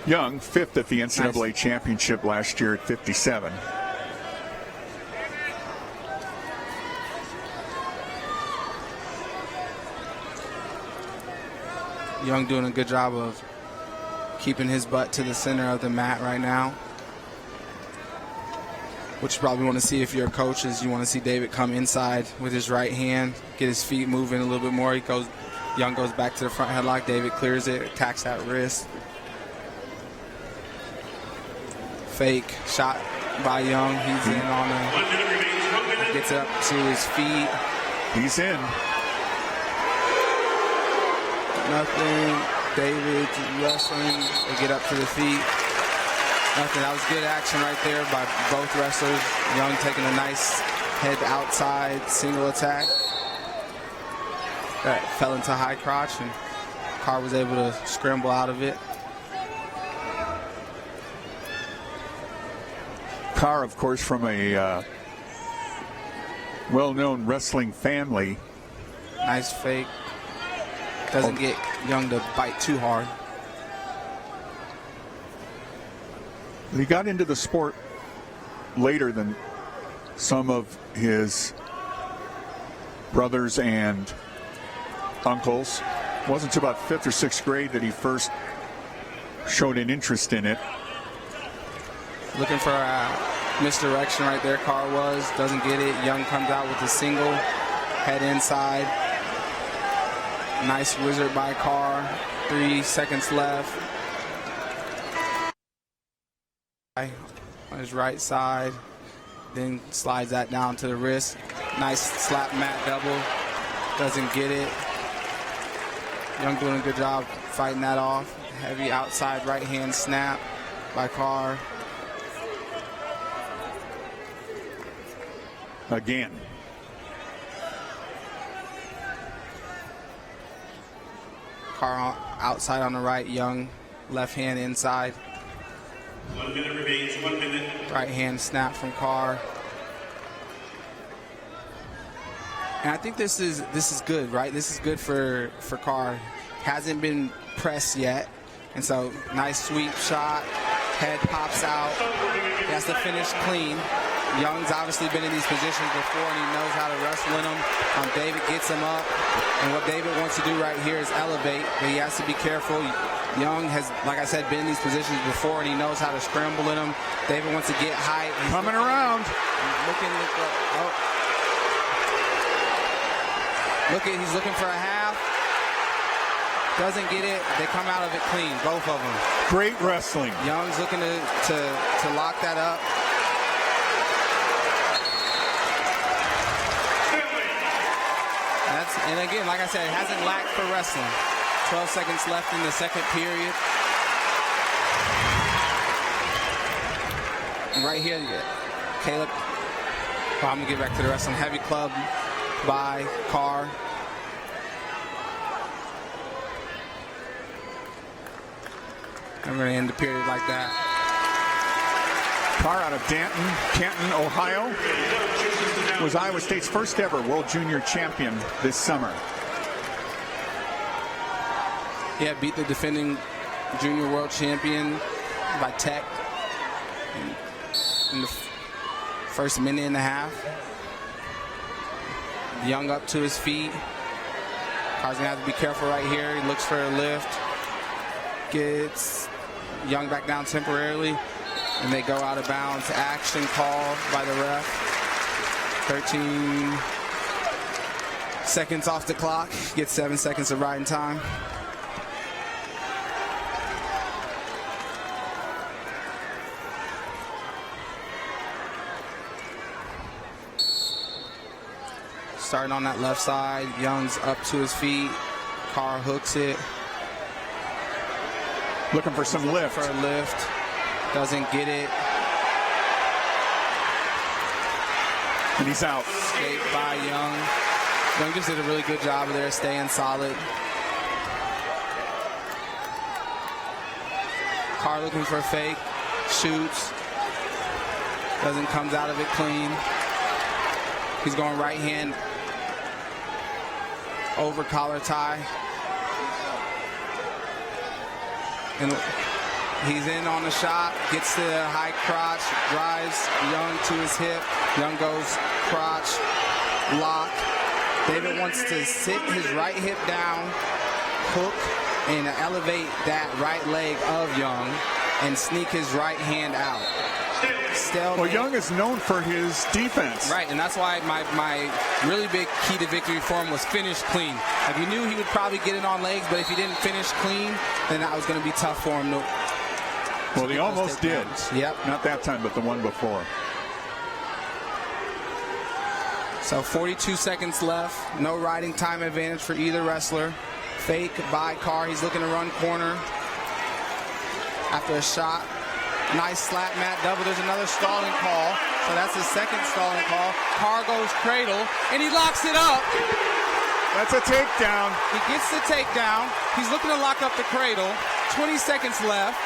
Young, fifth at the NCAA championship last year at 57. Young doing a good job of keeping his butt to the center of the mat right now. What you probably want to see if you're a coach is you want to see David come inside with his right hand, get his feet moving a little bit more. Young goes back to the front headlock. David clears it, attacks that wrist. Fake shot by Young. He's in on it. Gets up to his feet. He's in. Nothing. David wrestling. They get up to the feet. Nothing. That was good action right there by both wrestlers. Young taking a nice head outside single attack. That fell into high crotch, and Carr was able to scramble out of it. Carr, of course, from a well-known wrestling family. Nice fake. Doesn't get Young to bite too hard. He got into the sport later than some of his brothers and uncles. It wasn't until about 5th or 6th grade that he first showed an interest in it. Looking for a misdirection right there, Carr was. Doesn't get it. Young comes out with a single. Head inside. Nice wizard by Carr. 3 seconds left. On his right side. then slides that down to the wrist. Nice slap mat double. Doesn't get it. Young doing a good job fighting that off. Heavy outside right hand snap by Carr. Again. Carr outside on the right, Young left hand inside. 1 minute remains, 1 minute. Right hand snap from Carr. And I think this is good, right? This is good for Carr. Hasn't been pressed yet. And so nice sweep shot. Head pops out. He has to finish clean. Young's obviously been in these positions before, and he knows how to wrestle in them. David gets him up, and what David wants to do right here is elevate, but he has to be careful. Young has, like I said, been in these positions before, and he knows how to scramble in them. David wants to get height. He's coming around. He's looking for a half. Doesn't get it. They come out of it clean, both of them. Great wrestling. Young's looking to lock that up. And again, like I said, it hasn't lacked for wrestling. 12 seconds left in the second period. And right here, Kaleb. I'm going to get back to the wrestling. Heavy club by Carr. I'm going to end the period like that. Carr out of Canton, Ohio, was Iowa State's first ever World Junior Champion this summer. Yeah, beat the defending Junior World Champion by tech in the first minute and a half. Young up to his feet. Carr's going to have to be careful right here. He looks for a lift. Gets Young back down temporarily. And they go out of bounds. Action call by the ref. 13 seconds off the clock. Gets 7 seconds of riding time. Starting on that left side. Young's up to his feet. Carr hooks it. Looking for some lift. For a lift. Doesn't get it. And he's out. Escape by Young. Young just did a really good job of there, staying solid. Carr looking for a fake. Shoots. Comes out of it clean. He's going right hand over collar tie. And he's in on the shot, gets to the high crotch, drives Young to his hip. Young goes crotch, lock. David wants to sit his right hip down, hook, and elevate that right leg of Young and sneak his right hand out. Well, Young is known for his defense. Right, and that's why my really big key to victory for him was finish clean. Like, you knew he would probably get it on legs, but if he didn't finish clean, then that was going to be tough for him. Well, he almost did. Yep. Not that time, but the one before. So 42 seconds left. No riding time advantage for either wrestler. Fake by Carr. He's looking to run corner after a shot. Nice slap mat double. There's another stalling call. So that's the second stalling call. Carr goes cradle, and he locks it up. That's a takedown. He gets the takedown. He's looking to lock up the cradle. 20 seconds left.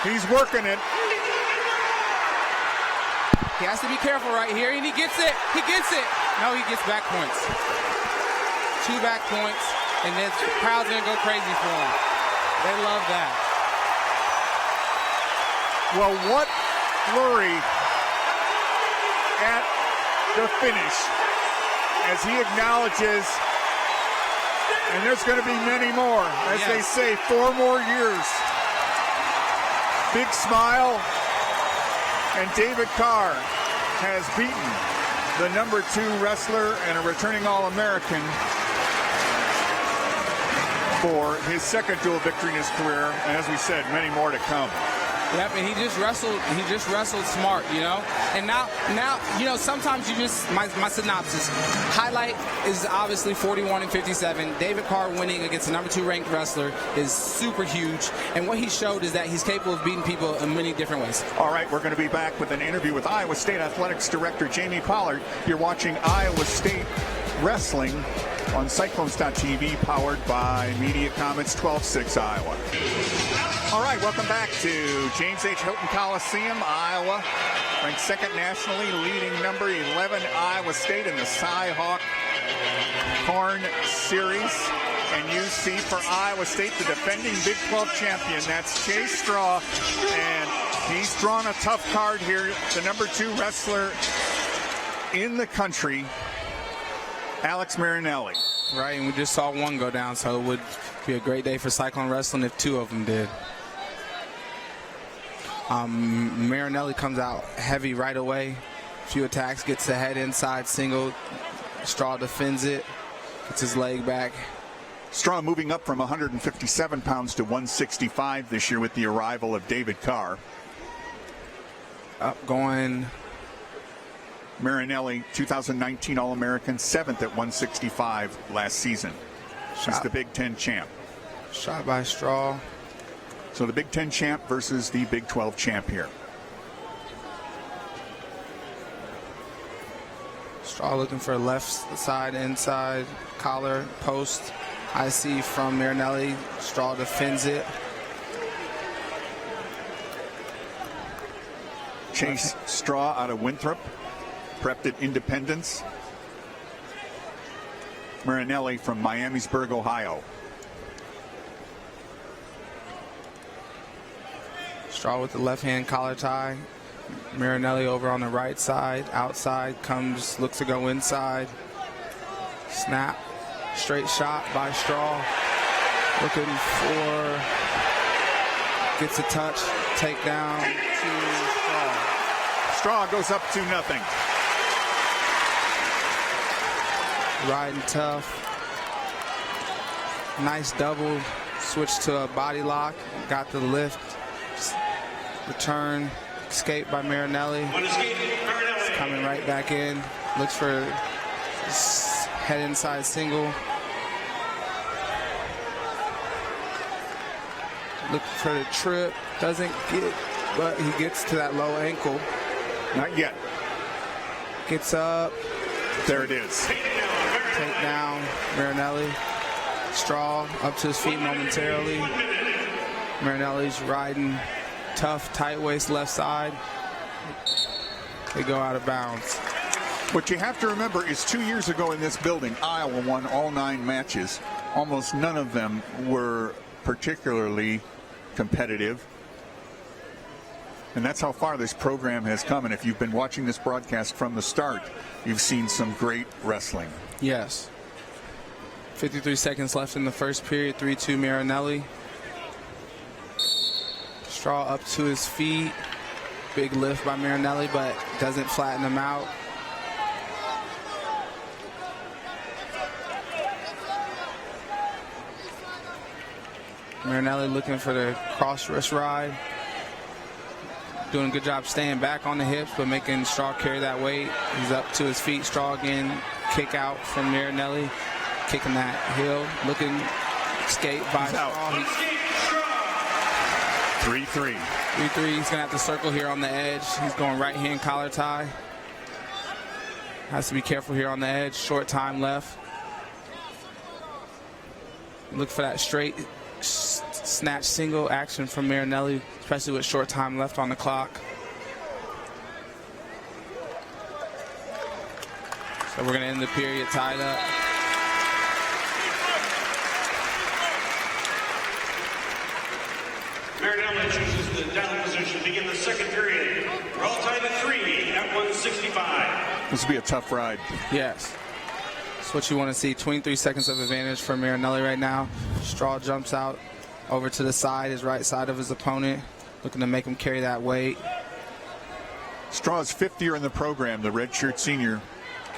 He's working it. He has to be careful right here, and he gets it. He gets it. No, he gets back points. 2 back points, and the crowd's going to go crazy for him. They love that. Well, what flurry at the finish as he acknowledges, and there's going to be many more, as they say, 4 more years. Big smile, and David Carr has beaten the number 2 wrestler and a returning All-American for his second dual victory in his career, and as we said, many more to come. Yep, and he just wrestled smart, you know. And now, you know, sometimes you just my synopsis highlight is obviously 41-57. David Carr winning against the number 2 ranked wrestler is super huge, and what he showed is that he's capable of beating people in many different ways. All right, we're going to be back with an interview with Iowa State Athletics Director Jamie Pollard. You're watching Iowa State Wrestling on Cyclones.tv, powered by Media Comments 12-6 Iowa. All right, welcome back to James H. Hilton Coliseum, Iowa. Ranked second nationally, leading number 11 Iowa State in the Cy-Hawk Horn Series. And you see for Iowa State the defending Big 12 champion. That's Chase Straw, and he's drawn a tough card here. The number 2 wrestler in the country, Alex Marinelli. Right, and we just saw one go down, so it would be a great day for Cyclone Wrestling if 2 of them did. Marinelli comes out heavy right away. A few attacks, gets the head inside single. Straw defends it, gets his leg back. Straw moving up from 157 pounds to 165 this year with the arrival of David Carr. Up going. Marinelli, 2019 All-American, 7th at 165 last season. He's the Big Ten champ. Shot by Straw. So the Big Ten champ versus the Big 12 champ here. Straw looking for left side, inside, collar, post. I see from Marinelli. Straw defends it. Chase Straw out of Winthrop. Prepped at Independence. Marinelli from Miamisburg, Ohio. Straw with the left hand collar tie. Marinelli over on the right side. Outside comes, looks to go inside. Snap. Straight shot by Straw. Looking for, gets a touch. Takedown to Straw. Straw goes up 2-0. Riding tough. Nice double. Switch to a body lock. Got the lift. Return. Escape by Marinelli. It's coming right back in. Looks for head inside single. Look for the trip. Doesn't get, but he gets to that low ankle. Not yet. Gets up. There it is. Takedown, Marinelli. Straw up to his feet momentarily. Marinelli's riding tough, tight waist left side. They go out of bounds. What you have to remember is 2 years ago in this building, Iowa won all 9 matches. Almost none of them were particularly competitive. And that's how far this program has come. And if you've been watching this broadcast from the start, you've seen some great wrestling. Yes. 53 seconds left in the first period. 3-2 Marinelli. Straw up to his feet. Big lift by Marinelli, but doesn't flatten him out. Marinelli looking for the cross wrist ride. Doing a good job staying back on the hips, but making Straw carry that weight. He's up to his feet. Straw again. Kick out from Marinelli. Kicking that heel. Looking escape by Straw. 3-3. 3-3. He's going to have to circle here on the edge. He's going right hand collar tie. Has to be careful here on the edge. Short time left. Look for that straight snatch single action from Marinelli, especially with short time left on the clock. So we're going to end the period tied up. Marinelli chooses the down position to begin the second period. We're all tied at 3 at 165. This will be a tough ride. Yes. That's what you want to see. 23 seconds of advantage for Marinelli right now. Straw jumps out over to the side, his right side of his opponent, looking to make him carry that weight. Straw's 5th year in the program, the redshirt senior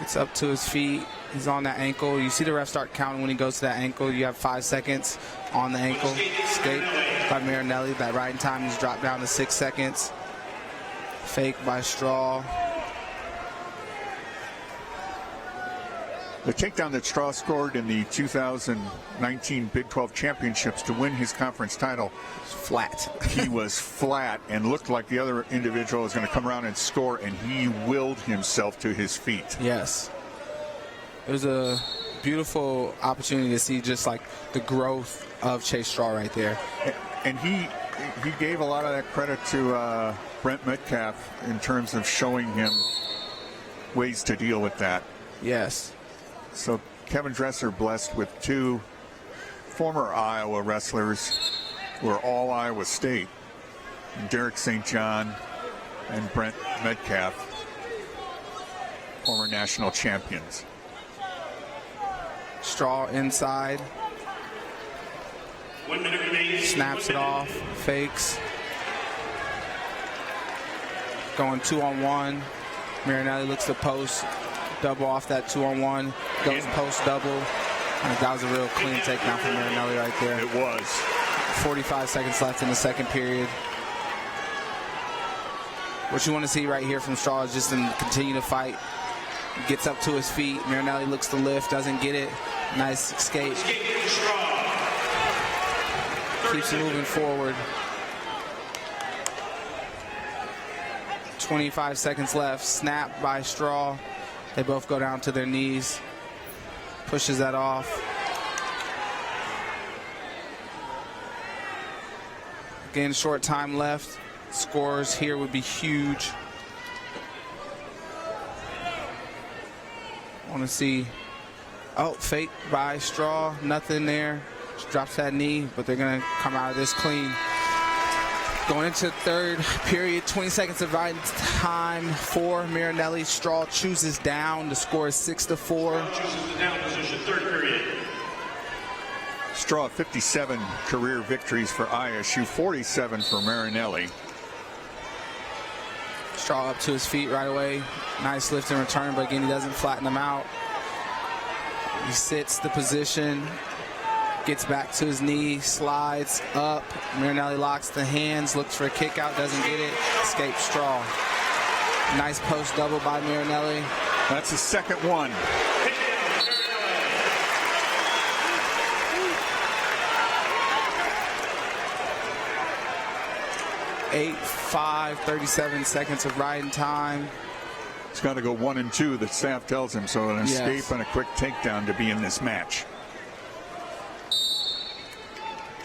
Gets up to his feet. He's on that ankle. You see the ref start counting when he goes to that ankle. You have 5 seconds on the ankle. Escape by Marinelli. That riding time is dropped down to 6 seconds. Fake by Straw. The takedown that Straw scored in the 2019 Big 12 Championships to win his conference title. Flat. He was flat and looked like the other individual was going to come around and score, and he willed himself to his feet. Yes. It was a beautiful opportunity to see just like the growth of Chase Straw right there. And he gave a lot of that credit to Brent Metcalf in terms of showing him ways to deal with that. Yes. So Kevin Dresser blessed with 2 former Iowa wrestlers who are all Iowa State, Derek St. John and Brent Metcalf, former national champions. Straw inside. 1 minute remains. Snaps it off. Fakes. Going 2-on-1. Marinelli looks to post. Double off that 2-on-1. Goes post double. That was a real clean takedown from Marinelli right there. It was. 45 seconds left in the second period. What you want to see right here from Straw is just him continue to fight. Gets up to his feet. Marinelli looks to lift, doesn't get it. Nice escape. Keeps moving forward. 25 seconds left. Snap by Straw. They both go down to their knees. Pushes that off. Again, short time left. Scores here would be huge. Want to see. Oh, fake by Straw. Nothing there. Just drops that knee, but they're going to come out of this clean. Going into third period, 20 seconds of riding time for Marinelli. Straw chooses down. The score is 6-4. Chooses the down position, third period. Straw 57 career victories for ISU, 47 for Marinelli. Straw up to his feet right away. Nice lift and return, but again, he doesn't flatten them out. He sits the position. Gets back to his knee, slides up. Marinelli locks the hands, looks for a kick out, doesn't get it. Escapes Straw. Nice post double by Marinelli. That's the second one. 8-5, 37 seconds of riding time. It's got to go 1 and 2, the staff tells him, so an escape Yes. and a quick takedown to be in this match.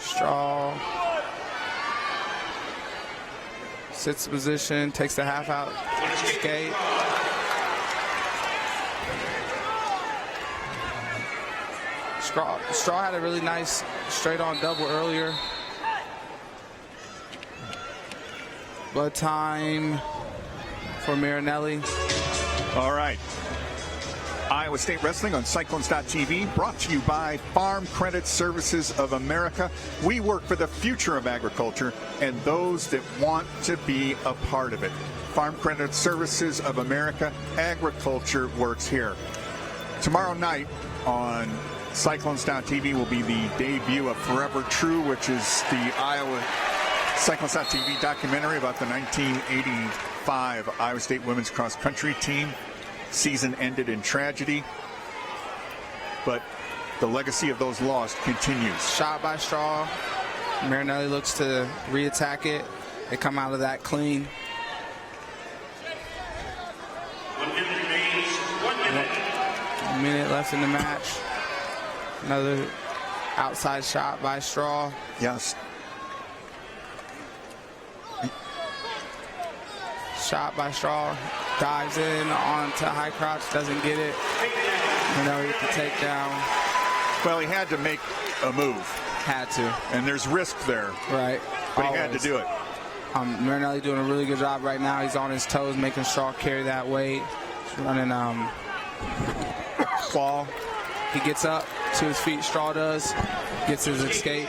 Straw sits the position, takes the half out skate. Straw had a really nice straight on double earlier. Blood time for Marinelli. All right. Iowa State Wrestling on Cyclones.tv, brought to you by Farm Credit Services of America. We work for the future of agriculture and those that want to be a part of it. Farm Credit Services of America, agriculture works here. Tomorrow night on Cyclones.tv will be the debut of Forever True, which is the Iowa Cyclones.tv documentary about the 1985 Iowa State women's cross country team. Season ended in tragedy, but the legacy of those lost continues. Shot by Straw. Marinelli looks to re-attack it. They come out of that clean. 1 minute remains. 1 minute. 1 minute left in the match. Another outside shot by Straw. Yes. Shot by Straw. Dives in onto high crouch. Doesn't get it. Marinelli with the takedown. Well, he had to make a move, Had to. and there's risk there, Right. but he had to Always. do it. Marinelli doing a really good job right now. He's on his toes, making Straw carry that weight. He's running fall. He gets up to his feet. Straw does. Gets his escape.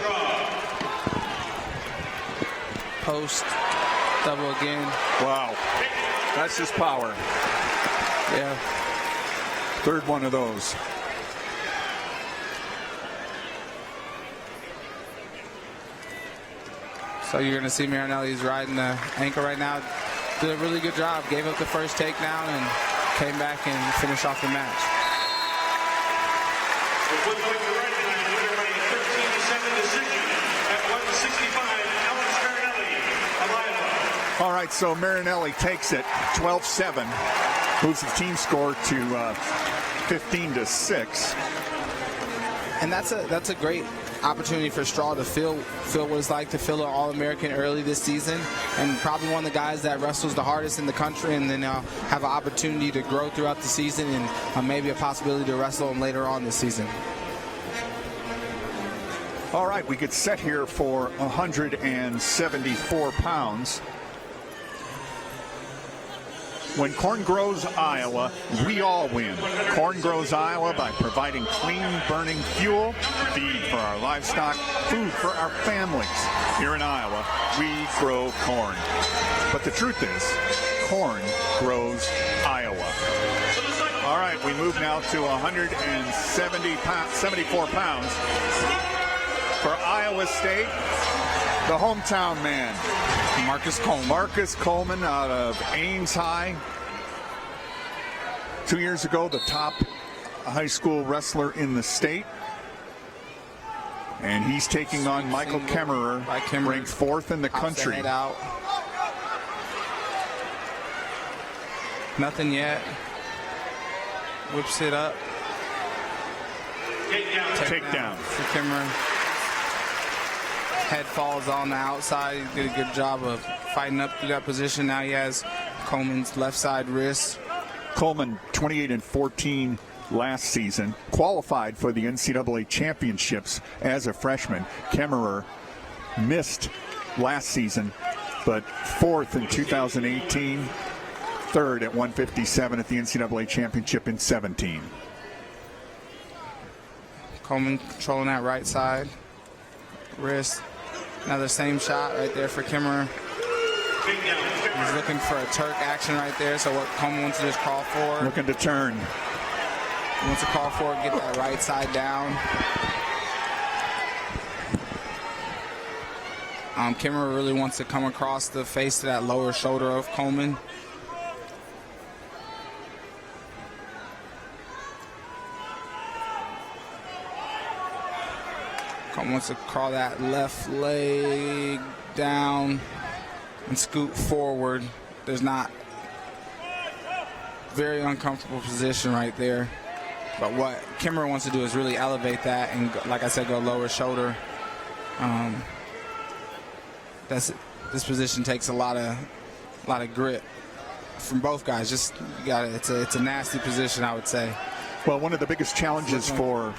Post. Double again. Wow. That's just power. Yeah. Third one of those. So you're going to see Marinelli's riding the ankle right now. Did a really good job. Gave up the first takedown and came back and finished off the match. All right, so Marinelli takes it 12-7, moves the team score to 15-6. And that's a great opportunity for Straw to feel what it's like to feel an All-American early this season, and probably one of the guys that wrestles the hardest in the country, and then have an opportunity to grow throughout the season and maybe a possibility to wrestle him later on this season. All right, we get set here for 174 pounds. When corn grows Iowa, we all win. Corn grows Iowa by providing clean, burning fuel, feed for our livestock, food for our families. Here in Iowa, we grow corn. But the truth is, corn grows Iowa. All right, we move now to 174 pounds. For Iowa State, the hometown man, Marcus Coleman out of Ames High. 2 years ago, the top high school wrestler in the state. And he's taking on Michael Kemerer, ranked 4th in the country. Nothing yet. Whips it up. Takedown for Kemerer. Head falls on the outside. He did a good job of fighting up through that position. Now he has Coleman's left side wrist. Coleman, 28-14 last season, qualified for the NCAA championships as a freshman. Kemerer missed last season, but 4th in 2018, 3rd at 157 at the NCAA championship in 17. Coleman controlling that right side wrist. Another same shot right there for Kemerer. He's looking for a Turk action right there, so what Coleman wants to just crawl forward. Looking to turn. He wants to crawl forward, get that right side down. Kemerer really wants to come across the face to that lower shoulder of Coleman. Coleman wants to crawl that left leg down and scoot forward. There's not very uncomfortable position right there. But what Kemerer wants to do is really elevate that and, like I said, go lower shoulder. This position takes a lot of grit from both guys. Just it's a nasty position, I would say. Well, one of the biggest challenges for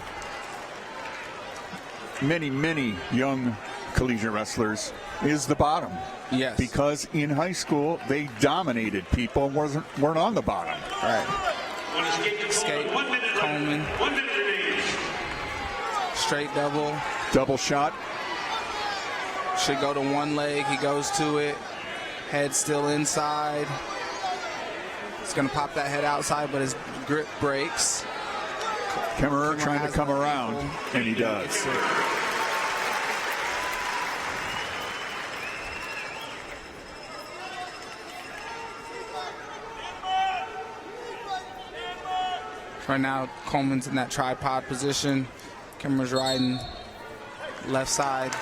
many young collegiate wrestlers is the bottom. Yes. Because in high school they dominated people and weren't on the bottom. Right. Escape. Coleman. 1 minute remains. Straight double. Double shot. Should go to one leg. He goes to it. Head still inside. He's going to pop that head outside, but his grip breaks. Kemerer trying to come around, and he does. Right now, Coleman's in that tripod position. Kemerer's riding left side.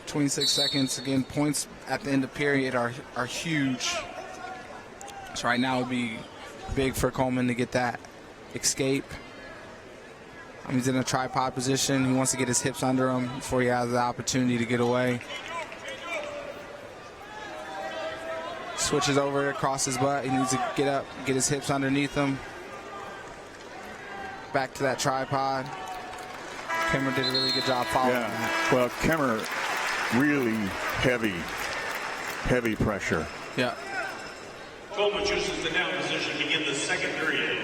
.26 seconds. Again, points at the end of period are huge. So right now it would be big for Coleman to get that escape. He's in a tripod position. He wants to get his hips under him before he has the opportunity to get away. Switches over across his butt. He needs to get up, get his hips underneath him. Back to that tripod. Kemerer did a really good job following that. Well, Kemerer really heavy pressure. Yeah. Coleman chooses the down position to begin the second period.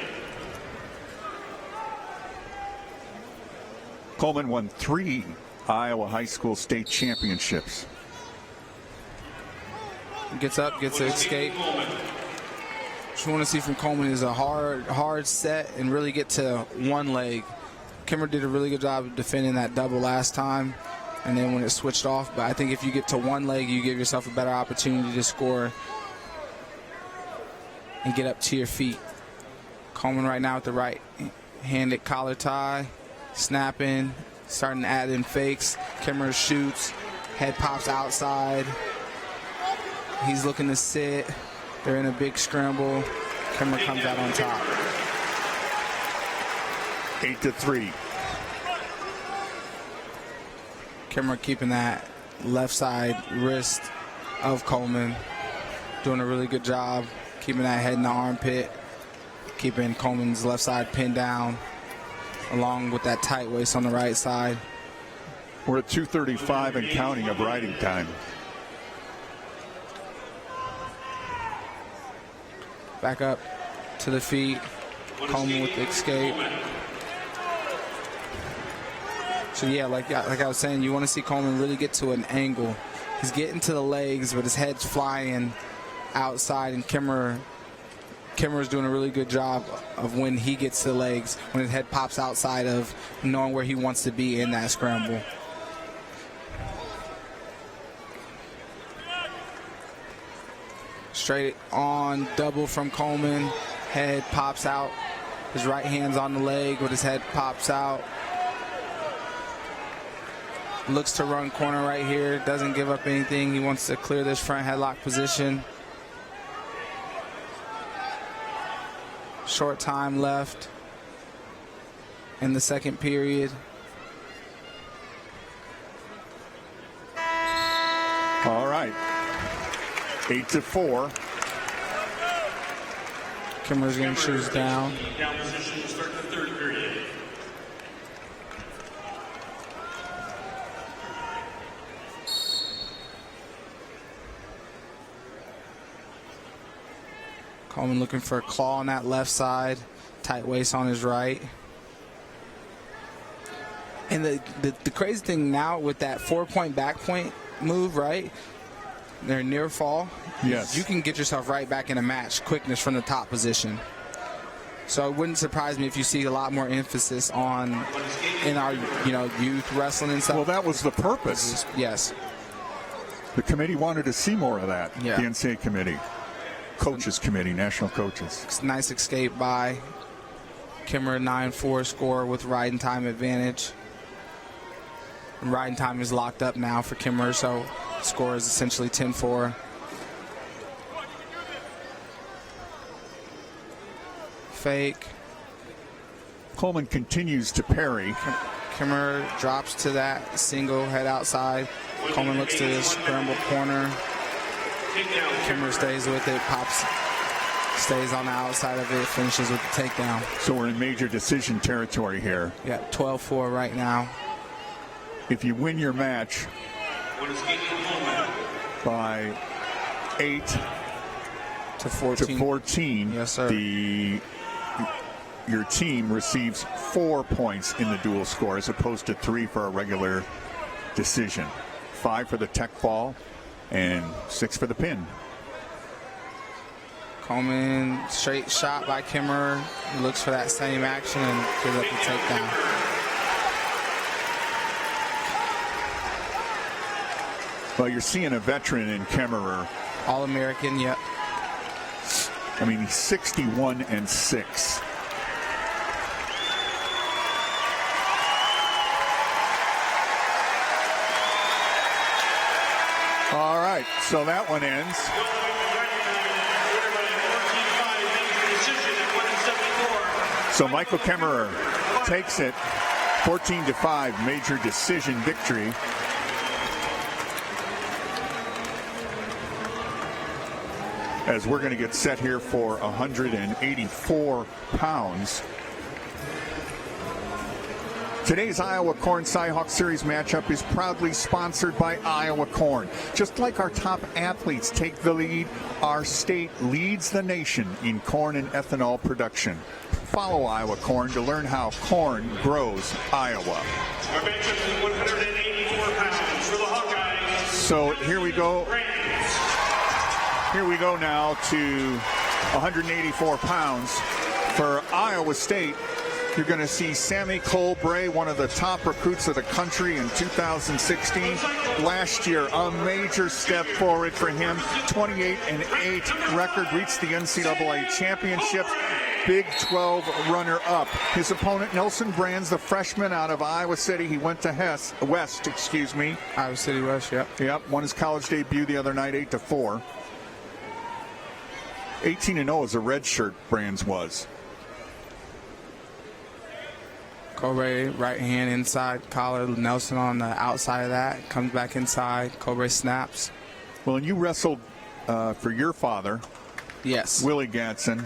Coleman won 3 Iowa high school state championships. Gets up, gets an escape. What you want to see from Coleman is a hard set and really get to one leg. Kemerer did a really good job of defending that double last time, and then when it switched off. But I think if you get to one leg, you give yourself a better opportunity to score and get up to your feet. Coleman right now with the right-handed collar tie, snapping, starting to add in fakes. Kemerer shoots, head pops outside. He's looking to sit. They're in a big scramble. Kemerer comes out on top. 8-3. Kemerer keeping that left side wrist of Coleman. Doing a really good job keeping that head in the armpit. Keeping Coleman's left side pinned down along with that tight waist on the right side. We're at 2:35 and counting of riding time. Back up to the feet. Coleman with the escape. So yeah, like I was saying, you want to see Coleman really get to an angle. He's getting to the legs, but his head's flying outside, and Kemerer's doing a really good job of when he gets to the legs, when his head pops outside of knowing where he wants to be in that scramble. Straight on double from Coleman. Head pops out. His right hand's on the leg, but his head pops out. Looks to run corner right here. Doesn't give up anything. He wants to clear this front headlock position. Short time left in the second period. All right. 8-4. Kemerer's going to choose down. Down position to start the third period. Coleman looking for a claw on that left side. Tight waist on his right. And the crazy thing now with that 4-point back point move, right? They're near fall. Yes. You can get yourself right back in a match. Quickness from the top position. So it wouldn't surprise me if you see a lot more emphasis on in our youth wrestling and stuff. Well, that was the purpose. Yes. The committee wanted to see more of that. Yeah. The NCAA committee. Coaches committee, national coaches. Nice escape by Kemerer. 9-4 score with riding time advantage. And riding time is locked up now for Kemerer, so score is essentially 10-4. Fake. Coleman continues to parry. Kemerer drops to that single, head outside. Coleman looks to the scramble corner. Kemerer stays with it, pops, stays on the outside of it, finishes with the takedown. So we're in major decision territory here. Yeah, 12-4 right now. If you win your match by 8 to 14. Yes, sir. Your team receives 4 points in the dual score as opposed to 3 for a regular decision. 5 for the tech fall and 6 for the pin. Coleman, straight shot by Kemerer. He looks for that same action and gives up the takedown. Well, you're seeing a veteran in Kemerer. All-American, yep. I mean, he's 61-6. All right, so that one ends. So Michael Kemerer takes it 14-5, major decision victory. As we're going to get set here for 184 pounds. Today's Iowa Corn Cy-Hawk Series matchup is proudly sponsored by Iowa Corn. Just like our top athletes take the lead, our state leads the nation in corn and ethanol production. follow Iowa corn to learn how corn grows Iowa. Our matchup is 184 pounds for the Hawkeyes. So here we go. Here we go now to 184 pounds for Iowa State. You're going to see Sammy Colbray, one of the top recruits of the country in 2016. Last year, a major step forward for him. 28-8 record, reached the NCAA championships. Big 12 runner-up. His opponent, Nelson Brands, the freshman out of Iowa City. He went to West. Iowa City West, yep. Yep, won his college debut the other night, 8-4. 18-0 as a redshirt, Brands was. Colbray right hand inside collar, Nelson on the outside of that, comes back inside, Colbray snaps. Well, and you wrestled for your father, Yes. Willie Gatson,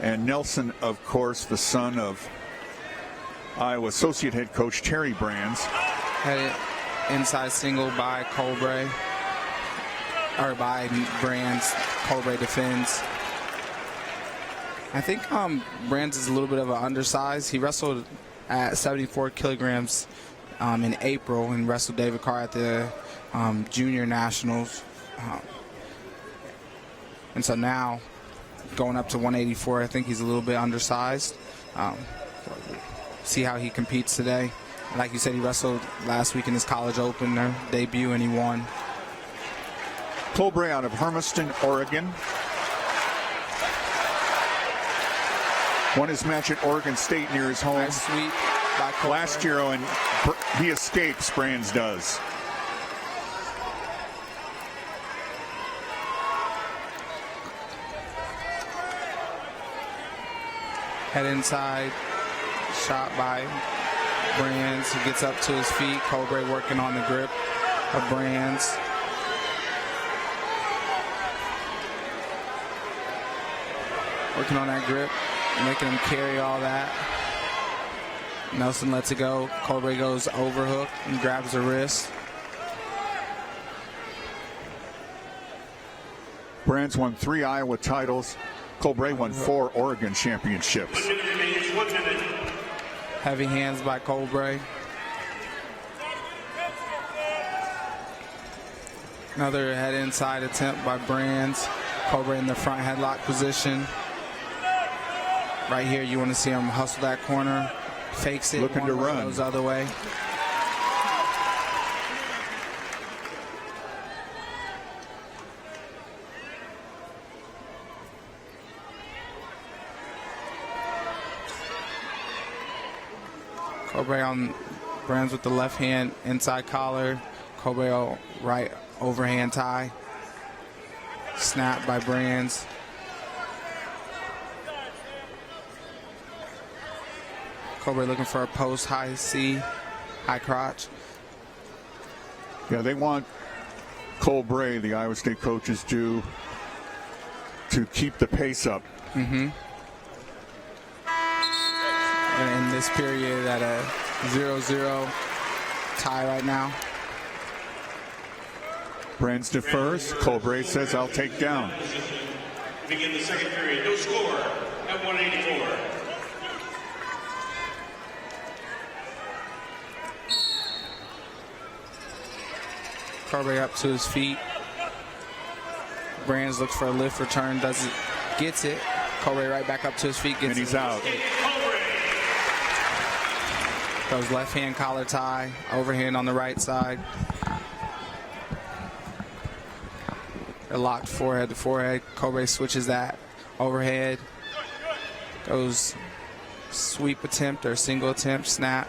and Nelson, of course, the son of Iowa associate head coach Terry Brands. Had it inside single by Colbray, or by Brands. Colbray defends. I think Brands is a little bit of an undersized. He wrestled at 74 kilograms in April and wrestled David Carr at the junior nationals. And so now going up to 184, I think he's a little bit undersized. See how he competes today. Like you said, he wrestled last week in his college opener debut and he won. Colbray out of Hermiston, Oregon. Won his match at Oregon State near his home. Nice sweep by Colbray. Last year, and he escapes, Brands does. Head inside, shot by Brands. He gets up to his feet. Colbray working on the grip of Brands. Working on that grip, making him carry all that. Nelson lets it go. Colbray goes overhook and grabs the wrist. Brands won 3 Iowa titles. Colbray won 4 Oregon championships. 1 minute remains, 1 minute. Heavy hands by Colbray. Another head inside attempt by Brands. Colbray in the front headlock position. Right here, you want to see him hustle that corner. Fakes it. Looking to run. Goes the other way. Colbray on Brands with the left hand inside collar. Colbray right overhand tie. Snap by Brands. Colbray looking for a post high C, high crotch. Yeah, they want Colbray, the Iowa State coaches do, to keep the pace up. Mm-hmm. And in this period at a 0-0 tie right now. Brands defers. Colbray says, I'll take down. Begin the second period. No score at 184. Colbray up to his feet. Brands looks for a lift return, doesn't, gets it. Colbray right back up to his feet, gets And he's it. out. Goes left hand collar tie, overhand on the right side. They're locked forehead to forehead. Colbray switches that overhead. Goes sweep attempt or single attempt, snap.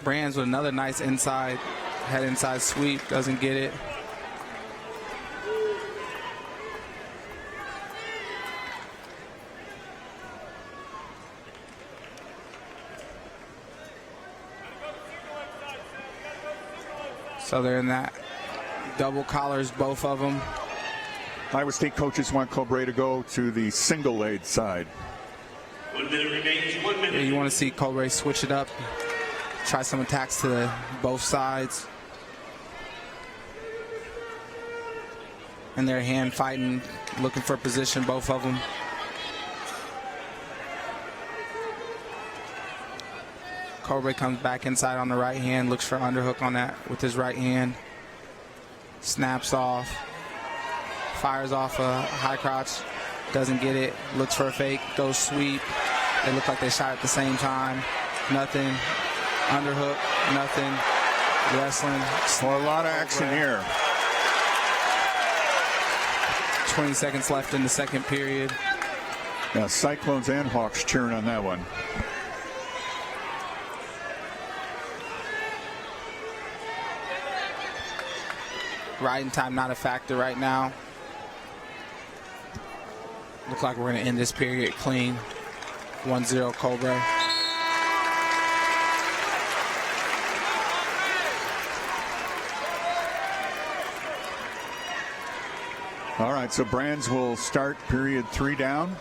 Brands with another nice inside, head inside sweep, doesn't get it. So they're in that double collars, both of them. Iowa State coaches want Colbray to go to the single leg side. 1 minute remains, 1 minute. Yeah, you want to see Colbray switch it up, try some attacks to both sides. and they're hand fighting, looking for position, both of them. Colbray comes back inside on the right hand, looks for underhook on that with his right hand. Snaps off, fires off a high crotch, doesn't get it, looks for a fake, goes sweep. They look like they shot at the same time. Nothing. Underhook, nothing. Wrestling. Well, a lot of action here. 20 seconds left in the second period. Yeah, Cyclones and Hawks cheering on that one. Riding time not a factor right now. Look like we're going to end this period clean. 1-0 Colbray. All right, so Brands will start period 3 down.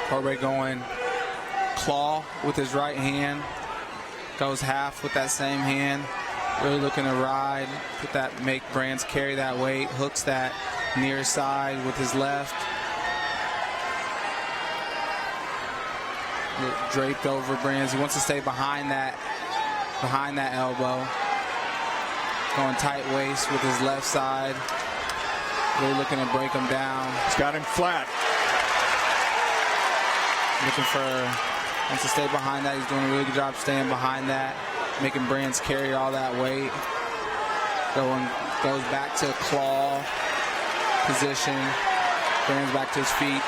Colbray going claw with his right hand. Goes half with that same hand. Really looking to ride. Put that, make Brands carry that weight. Hooks that near side with his left. Draped over Brands. He wants to stay behind that elbow. Going tight waist with his left side. Really looking to break him down. He's got him flat. Wants to stay behind that. He's doing a really good job staying behind that, making Brands carry all that weight. Goes back to claw position. Brands back to his feet.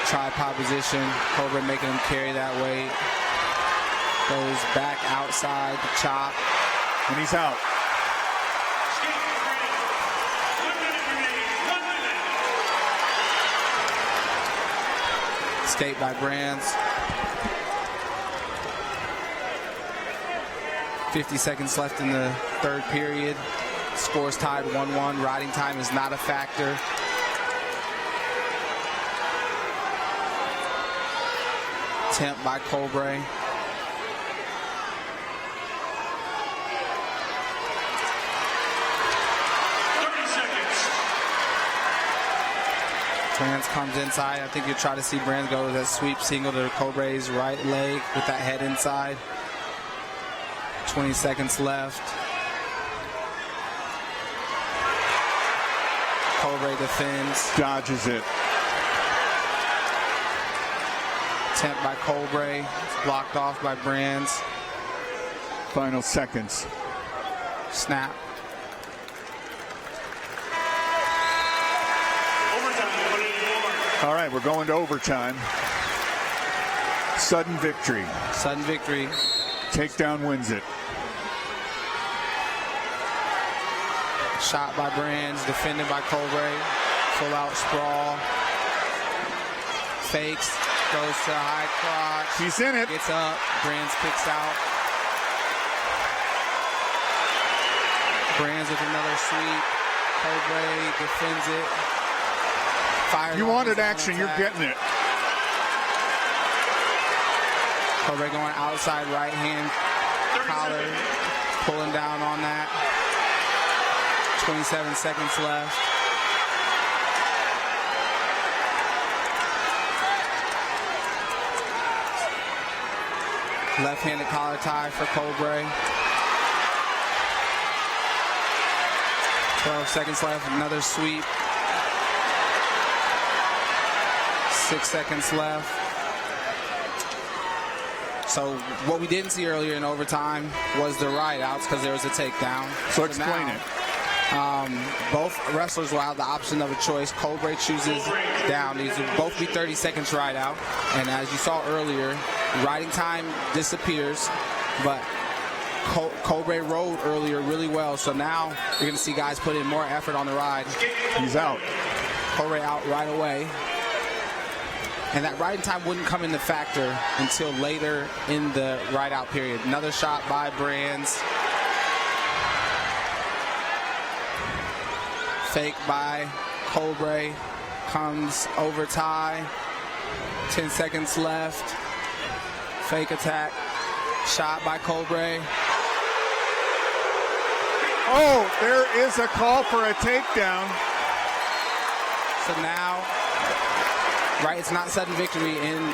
Tripod position. Colbray making him carry that weight. Goes back outside the chop. And he's out. Escape by Brands. 50 seconds left in the third period. Score's tied 1-1. Riding time is not a factor. Attempt by Colbray. Brands comes inside. I think you try to see Brands go with that sweep single to Colbray's right leg with that head inside. 20 seconds left. Colbray defends. Dodges it. Attempt by Colbray. It's blocked off by Brands. Final seconds. Snap. All right, we're going to overtime. Sudden victory. Sudden victory. Takedown wins it. Shot by Brands, defended by Colbray. Full out sprawl. Fakes, goes to a high crotch. He's in it. Gets up, Brands kicks out. Brands with another sweep. Colbray defends it. Fires. You wanted action, you're getting it. Colbray going outside right hand collar, pulling down on that. 27 seconds left. Left-handed collar tie for Colbray. 12 seconds left, another sweep. 6 seconds left. So what we didn't see earlier in overtime was the ride-outs because there was a takedown. So explain it. Both wrestlers will have the option of a choice. Colbray chooses down. These will both be 30 seconds ride out. And as you saw earlier, riding time disappears, but Colbray rode earlier really well. So now you're going to see guys put in more effort on the ride. He's out. Colbray out right away. And that riding time wouldn't come into factor until later in the ride-out period. Another shot by Brands. Fake by Colbray. comes over tie. 10 seconds left. Fake attack. Shot by Colbray. Oh, there is a call for a takedown. So now, right, it's not sudden victory in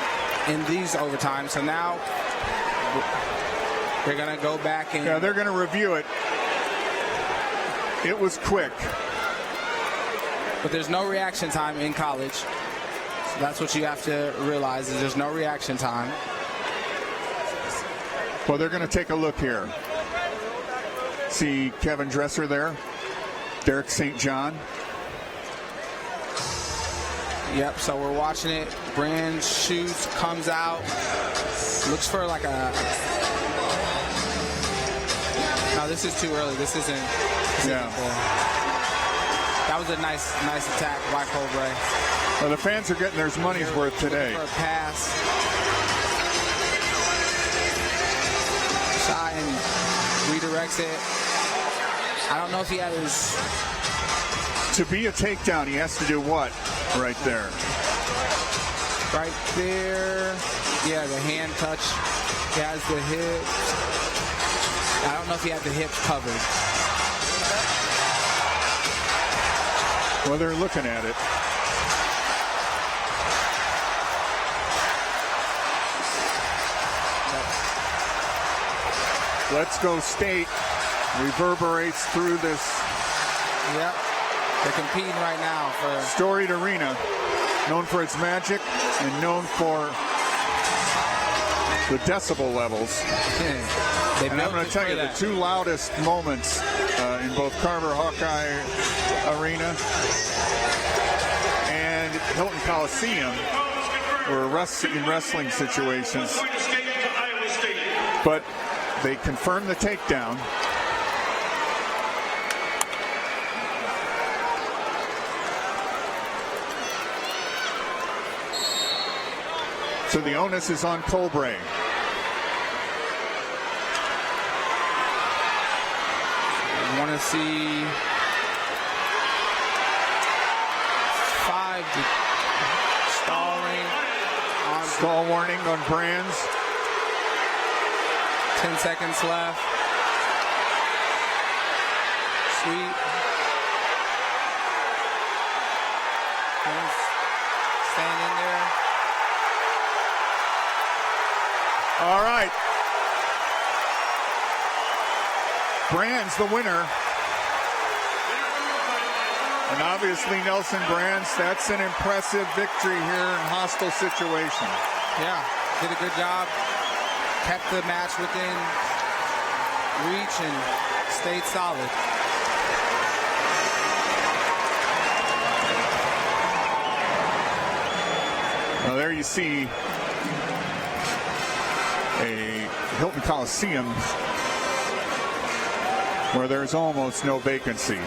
these overtimes. So now they're going to go back and... Yeah, they're going to review it. It was quick. But there's no reaction time in college. So that's what you have to realize, is there's no reaction time. Well, they're going to take a look here. See Kevin Dresser there. Derek St. John. Yep, so we're watching it. Brand shoots, comes out. Looks for like a... No, this is too early. This isn't... That was a nice attack by Colbray. Well, the fans are getting their money's worth today. For a pass. Shot and redirects it. I don't know if he had his... To be a takedown, he has to do what? Right there. Right there. Yeah, the hand touch. He has the hips. I don't know if he had the hips covered. Well, they're looking at it. Let's Go State reverberates through this. Yep. They're competing right now for... Storied arena, known for its magic and known for the decibel levels. Yeah. And I'm going to tell you, the two loudest moments in both Carver Hawkeye Arena and Hilton Coliseum were in wrestling situations. But they confirmed the takedown. So the onus is on Colbray. I want to see 5 stalling on... Stall warning on Brands. 10 seconds left. Sweet. Staying in there. All right. Brands the winner. And obviously Nelson Brands, that's an impressive victory here in hostile situation. Yeah, did a good job. Kept the match within reach and stayed solid. Now there you see a Hilton Coliseum where there's almost no vacancy.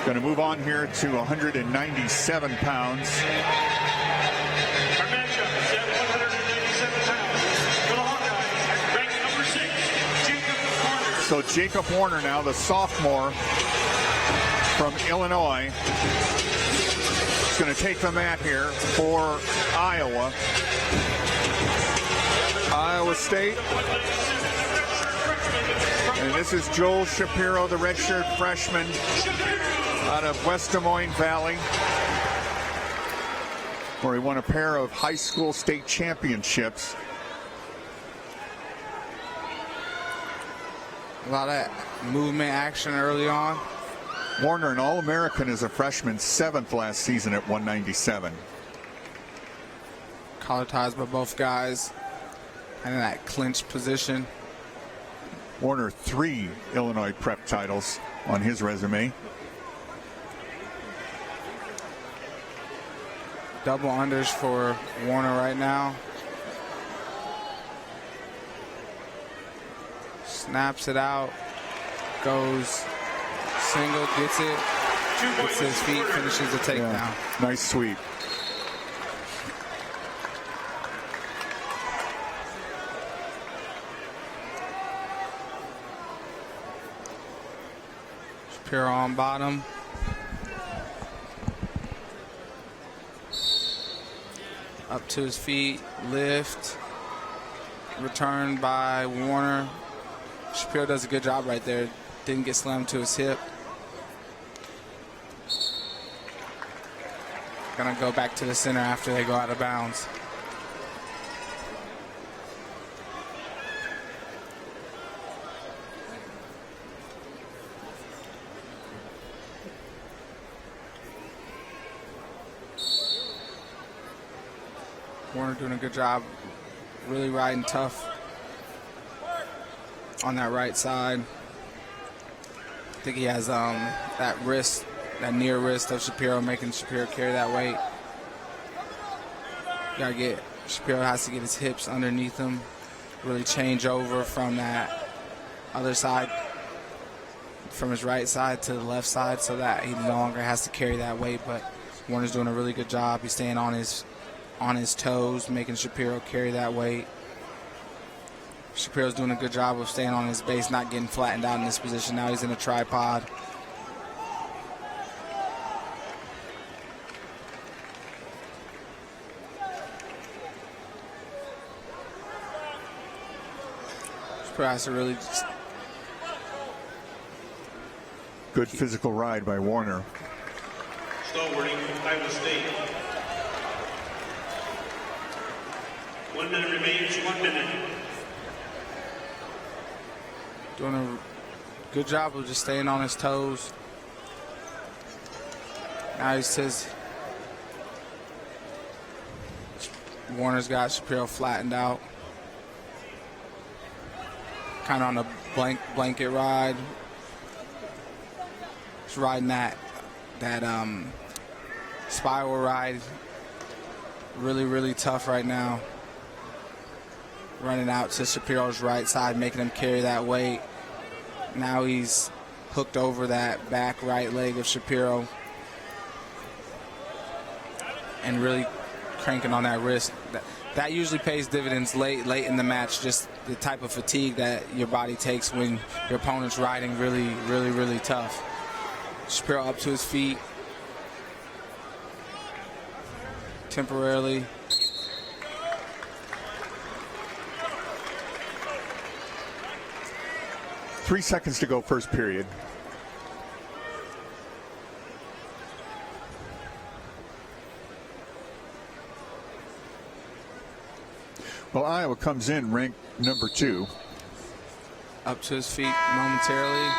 Going to move on here to 197 pounds. Our matchup is at 197 pounds. For the Hawkeyes, ranked number 6, Jacob Warner. So Jacob Warner now, the sophomore from Illinois, is going to take the mat here for Iowa. Iowa State. And this is Joel Shapiro, the redshirt freshman out of West Des Moines Valley, where he won a pair of high school state championships. A lot of movement action early on. Warner, an All-American as a freshman, 7th last season at 197. Collar ties by both guys. And in that clinch position. Warner, 3 Illinois prep titles on his resume. Double unders for Warner right now. Snaps it out. Goes single, gets it. Gets his feet, finishes the takedown. Yeah, nice sweep. Shapiro on bottom. Up to his feet, lift, return by Warner. Shapiro does a good job right there. Didn't get slammed to his hip. Gonna go back to the center after they go out of bounds. Warner doing a good job, really riding tough on that right side. I think he has that wrist, that near wrist of Shapiro, making Shapiro carry that weight. Shapiro has to get his hips underneath him, really change over from that other side, from his right side to the left side, so that he no longer has to carry that weight. But Warner's doing a really good job. He's staying on his toes, making Shapiro carry that weight. Shapiro's doing a good job of staying on his base, not getting flattened out in this position. Now he's in a tripod. Shapiro has to really just... Good physical ride by Warner. Stalwarting from Iowa State. 1 minute remains, 1 minute. Doing a good job of just staying on his toes. Now he says Warner's got Shapiro flattened out. Kind of on a blanket ride. Just riding that spiral ride. Really, really tough right now. Running out to Shapiro's right side, making him carry that weight. Now he's hooked over that back right leg of Shapiro and really cranking on that wrist. That usually pays dividends late in the match, just the type of fatigue that your body takes when your opponent's riding really, really, really tough. Shapiro up to his feet temporarily. Three seconds to go, first period. Well, Iowa comes in ranked number 2. Up to his feet momentarily.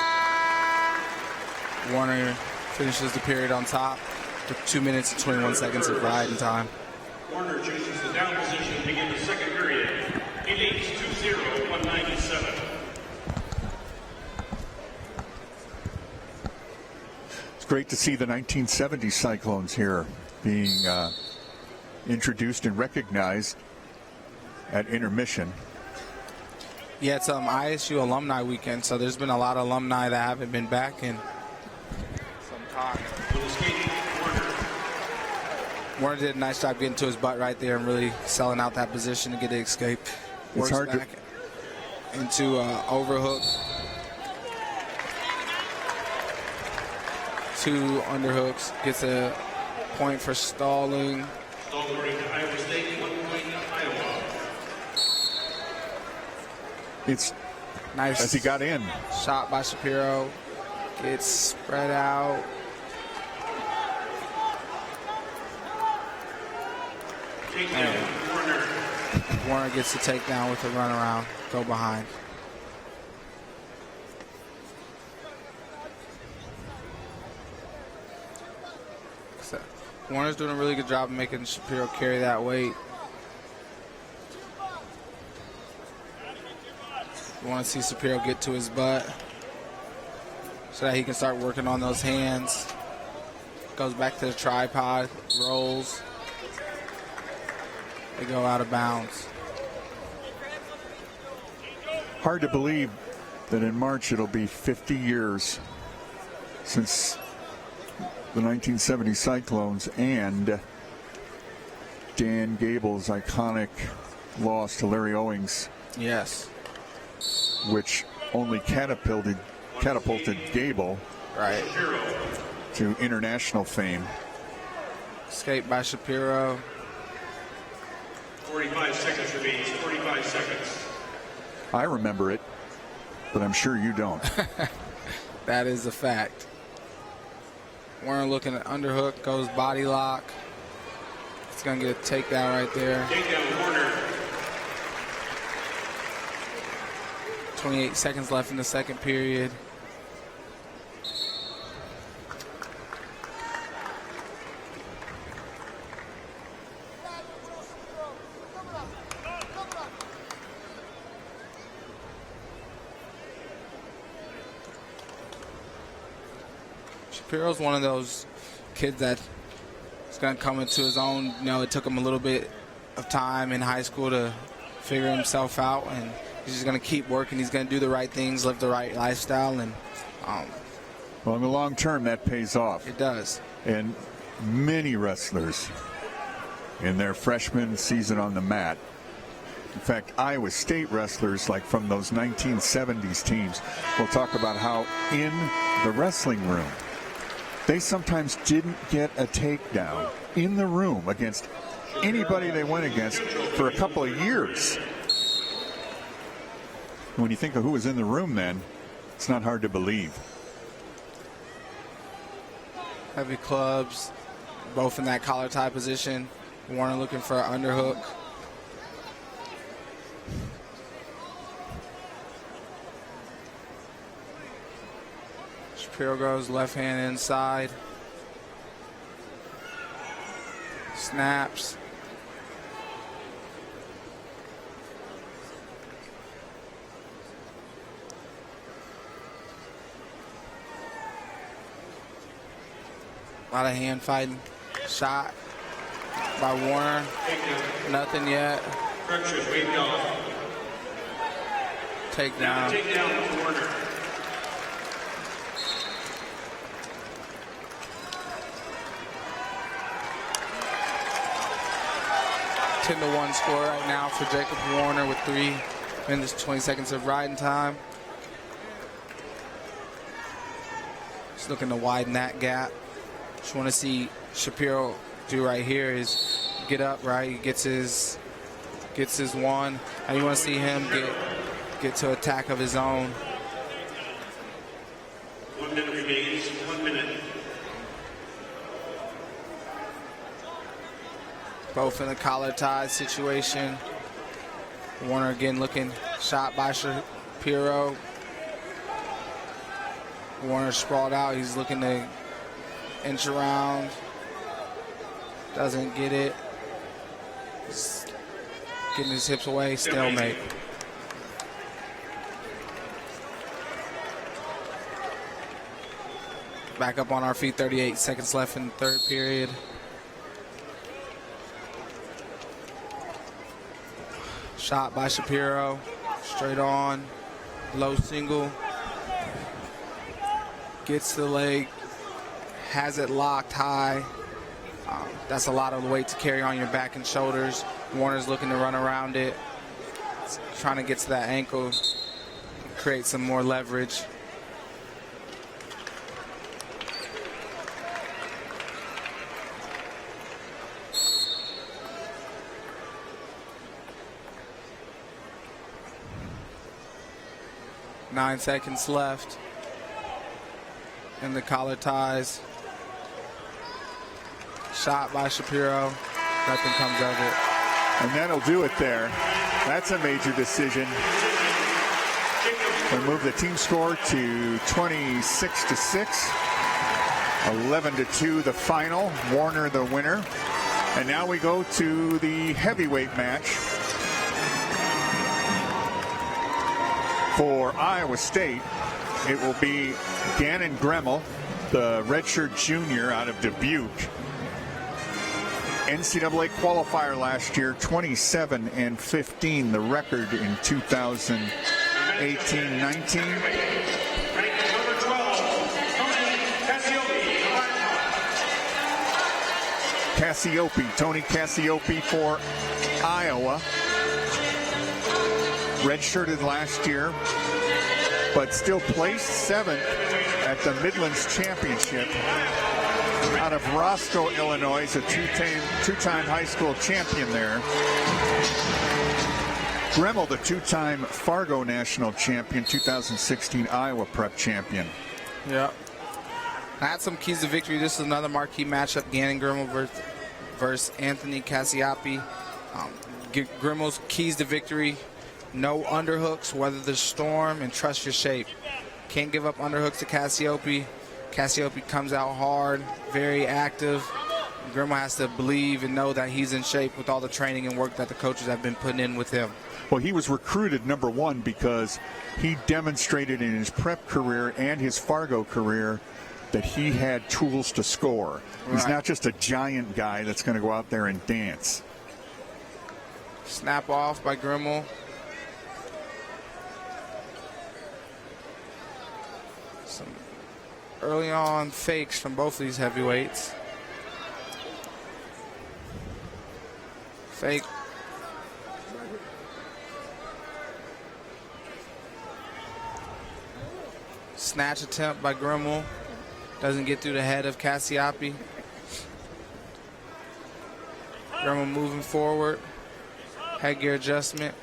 Warner finishes the period on top with 2 minutes and 21 seconds of riding time. Warner chooses the down position to begin the second period. It leads 2-0, 197. It's great to see the 1970 Cyclones here being introduced and recognized at intermission. Yeah, it's ISU alumni weekend, so there's been a lot of alumni that haven't been back in some time. Warner did a nice job getting to his butt right there and really selling out that position to get the escape. Works hard back into overhook. 2 underhooks, gets a point for stalling. Stalling to Iowa State, 1 point Iowa. It's nice as he got in. Shot by Shapiro. Gets spread out. Warner gets the takedown with a runaround. Go behind. Warner's doing a really good job of making Shapiro carry that weight. You want to see Shapiro get to his butt so that he can start working on those hands. Goes back to the tripod, rolls. They go out of bounds. Hard to believe that in March it'll be 50 years since the 1970 Cyclones and Dan Gable's iconic loss to Larry Owings. Yes. Which only catapulted Gable Right. to international fame. Escape by Shapiro. 45 seconds remains. 45 seconds. I remember it, but I'm sure you don't. That is a fact. Warner looking at underhook, goes body lock. It's going to get a takedown right there. Takedown Warner. 28 seconds left in the second period. Shapiro's one of those kids that is going to come into his own. You know, it took him a little bit of time in high school to figure himself out, and he's just going to keep working. He's going to do the right things, live the right lifestyle, and Well, in the long term, that pays off. it does. And many wrestlers in their freshman season on the mat. In fact, Iowa State wrestlers, like from those 1970s teams, will talk about how in the wrestling room, they sometimes didn't get a takedown in the room against anybody they went against for a couple of years. When you think of who was in the room then, it's not hard to believe. Heavy clubs, both in that collar tie position. Warner looking for an underhook. Shapiro goes left hand inside. Snaps. A lot of hand fighting. Shot by Warner. Nothing yet. Structures waved off. Takedown. Takedown Warner. Ten to 1 score right now for Jacob Warner with 3 minutes 20 seconds of riding time. Just looking to widen that gap. Just want to see Shapiro do right here is get up, right? He gets his one, and you want to see him get to attack of his own. 1 minute remains. 1 minute. Both in the collar tie situation. Warner again looking, shot by Shapiro. Warner sprawled out. He's looking to inch around. Doesn't get it. He's getting his hips away. Stalemate. Back up on our feet. 38 seconds left in the third period. Shot by Shapiro, straight on, low single, gets the leg, has it locked high. That's a lot of weight to carry on your back and shoulders. Warner's looking to run around it, trying to get to that ankle, create some more leverage. Nine seconds left in the collar ties. Shot by Shapiro. Nothing comes of it. And that'll do it there. That's a major decision. We move the team score to 26-6. 11-2 the final. Warner the winner. And now we go to the heavyweight match. For Iowa State, it will be Gannon Gremmel, the redshirt junior out of Dubuque. NCAA qualifier last year, 27-15, the record in 2018-19. Tony Cassioppi for Iowa. Redshirted last year, but still placed 7th at the Midlands Championship out of Roscoe, Illinois, a two-time high school champion there. Gremmel, the two-time Fargo national champion, 2016 Iowa prep champion. Yeah. I had some keys to victory. This is another marquee matchup. Gannon Gremmel versus Anthony Cassioppi. Grimmel's keys to victory: no underhooks, weather the storm, and trust your shape. Can't give up underhooks to Cassioppi. Cassioppi comes out hard, very active. Gremmel has to believe and know that he's in shape with all the training and work that the coaches have been putting in with him. Well, he was recruited number one because he demonstrated in his prep career and his Fargo career that he had tools to score. Right. He's not just a giant guy that's going to go out there and dance. Snap off by Gremmel. Some early on fakes from both of these heavyweights. Fake. Snatch attempt by Gremmel. Doesn't get through the head of Cassioppi. Gremmel moving forward. Headgear adjustment.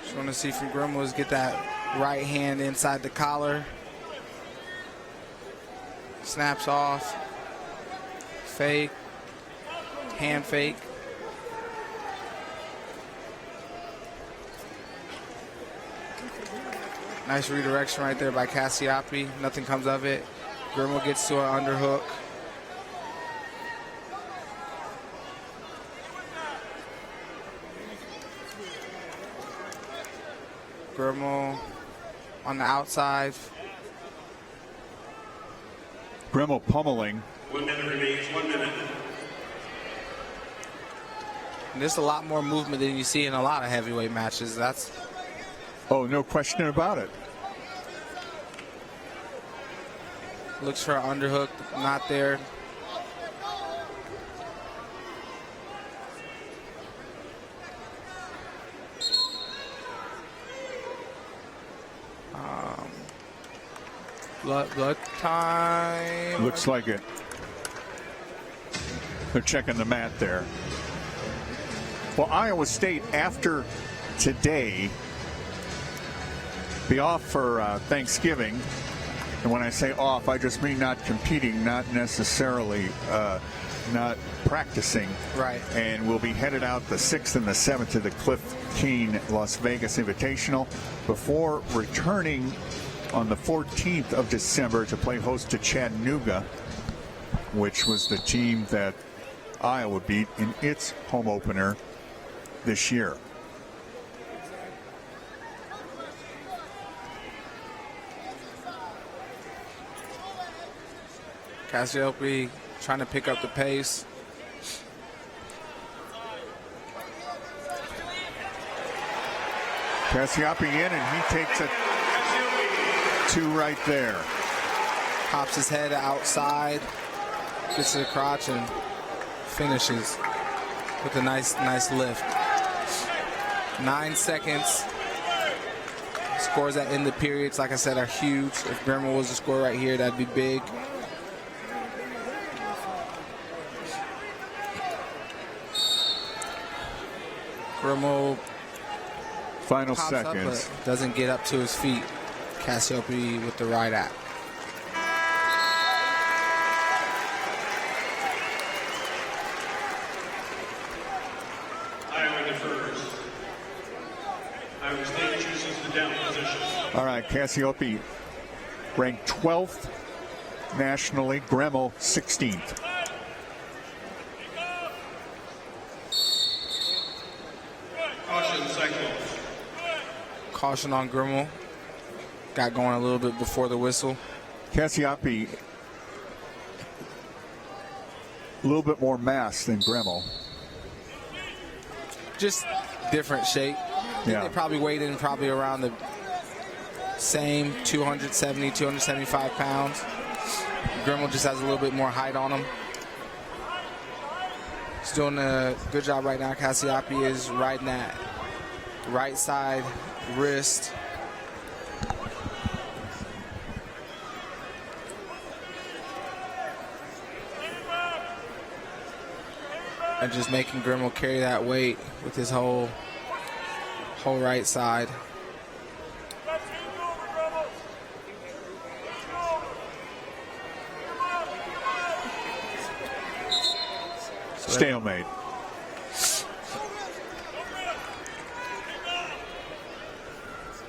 Just want to see from Gremmel is get that right hand inside the collar. Snaps off. Fake. Hand fake. Nice redirection right there by Cassioppi. Nothing comes of it. Gremmel gets to an underhook. Gremmel on the outside. Gremmel pummeling. 1 minute remains, 1 minute. And there's a lot more movement than you see in a lot of heavyweight matches. Oh, no question about it. Looks for an underhook, not there. Blood time. Looks like it. They're checking the mat there. Well, Iowa State, after today, be off for Thanksgiving. And when I say off, I just mean not competing, not necessarily not practicing. Right. And we'll be headed out the 6th and the 7th to the Cliff Keen Las Vegas Invitational before returning on the 14th of December to play host to Chattanooga, which was the team that Iowa beat in its home opener this year. Cassioppi trying to pick up the pace. Cassioppi in, and he takes a 2 right there. Pops his head outside, gets to the crotch, and finishes with a nice lift. 9 seconds. Scores that in the periods, like I said, are huge. If Gremmel was to score right here, that'd be big. Gremmel Final pops seconds. up, but doesn't get up to his feet. Cassioppi with the right act. Iowa defers. Iowa State chooses the down position. All right, Cassioppi ranked 12th nationally, Gremmel 16th. Caution cycle. Caution on Gremmel. Got going a little bit before the whistle. Cassioppi a little bit more mass than Gremmel. Just different shape. Yeah. They probably weighed in probably around the same 270, 275 pounds. Gremmel just has a little bit more height on him. He's doing a good job right now. Cassioppi is riding that right side wrist. And just making Gremmel carry that weight with his whole right side. Stalemate.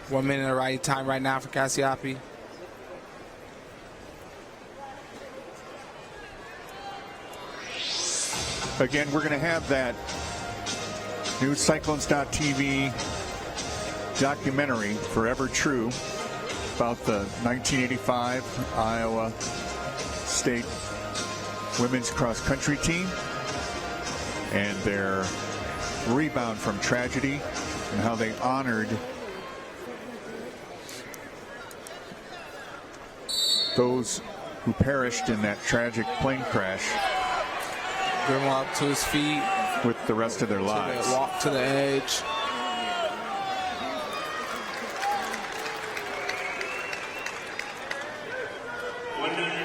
One minute of right time right now for Cassioppi. Again, we're going to have that new Cyclones.tv documentary, Forever True, about the 1985 Iowa State women's cross country team and their rebound from tragedy and how they honored those who perished in that tragic plane crash. Gremmel up to his feet. With the rest of their lives. Walk to the edge.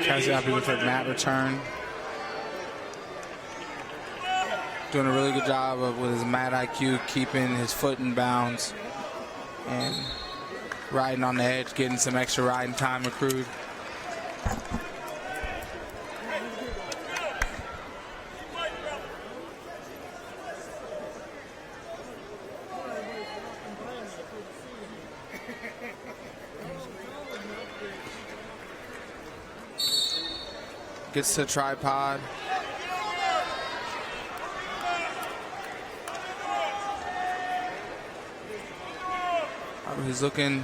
Cassioppi with her mat return. Doing a really good job with his mat IQ, keeping his foot in bounds and riding on the edge, getting some extra riding time accrued. Gets to the tripod. He's looking,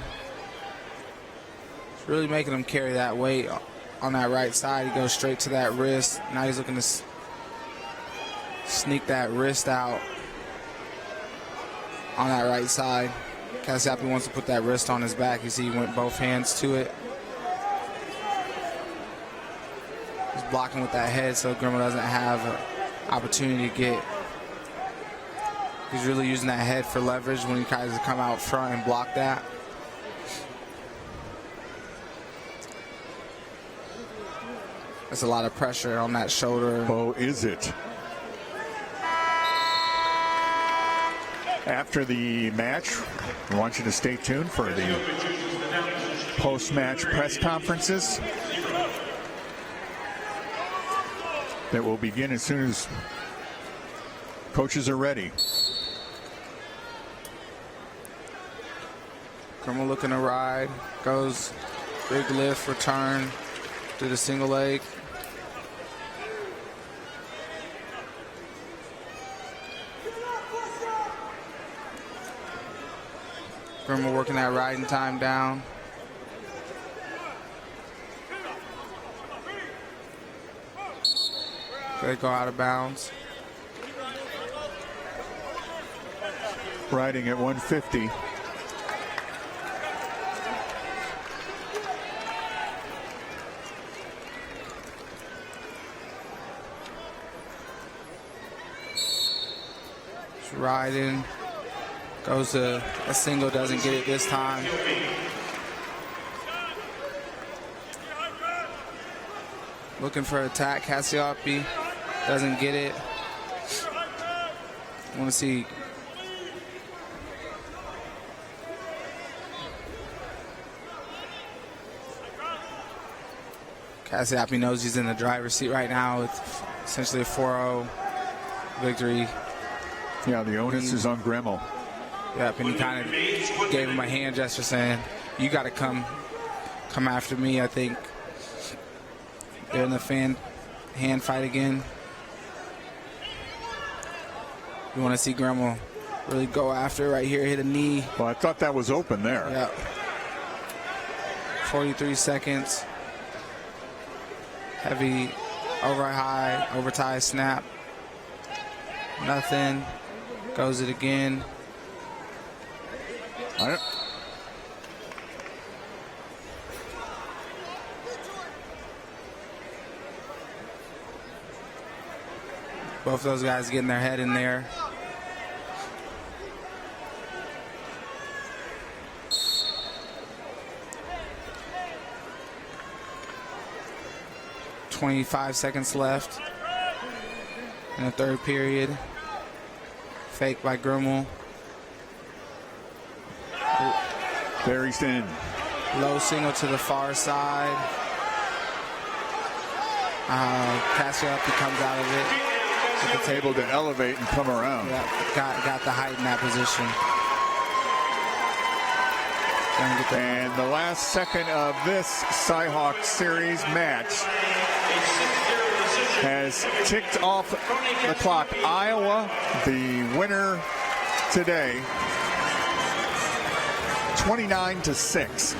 it's really making him carry that weight on that right side. He goes straight to that wrist. Now he's looking to sneak that wrist out on that right side. Cassioppi wants to put that wrist on his back. You see he went both hands to it. He's blocking with that head so Gremmel doesn't have an opportunity to get. He's really using that head for leverage when he tries to come out front and block that. That's a lot of pressure on that shoulder. Oh, is it? After the match, I want you to stay tuned for the post-match press conferences that will begin as soon as coaches are ready. Gremmel looking to ride, goes big lift, return, to the single leg. Gremmel working that riding time down. They go out of bounds. Riding at 150. Riding, goes to a single, doesn't get it this time. Looking for attack, Cassioppi doesn't get it. I want to see Cassioppi knows he's in the driver's seat right now with essentially a 4-0 victory. Yeah, the onus is on Gremmel. Yep, and he kind of gave him a hand gesture saying, you got to come after me. I think they're in the hand fight again. You want to see Gremmel really go after right here, hit a knee. Well, I thought that was open there. Yep. 43 seconds. Heavy over high, over tie snap. Nothing. Goes it again. Both those guys getting their head in there. .25 seconds left in the third period. Fake by Gremmel. Barry's in. Low single to the far side. Cassioppi comes out of it. It's able to elevate and come around. Yeah, got the height in that position. And the last second of this Cyhawk Series match has ticked off the clock. Iowa, the winner today, 29-6.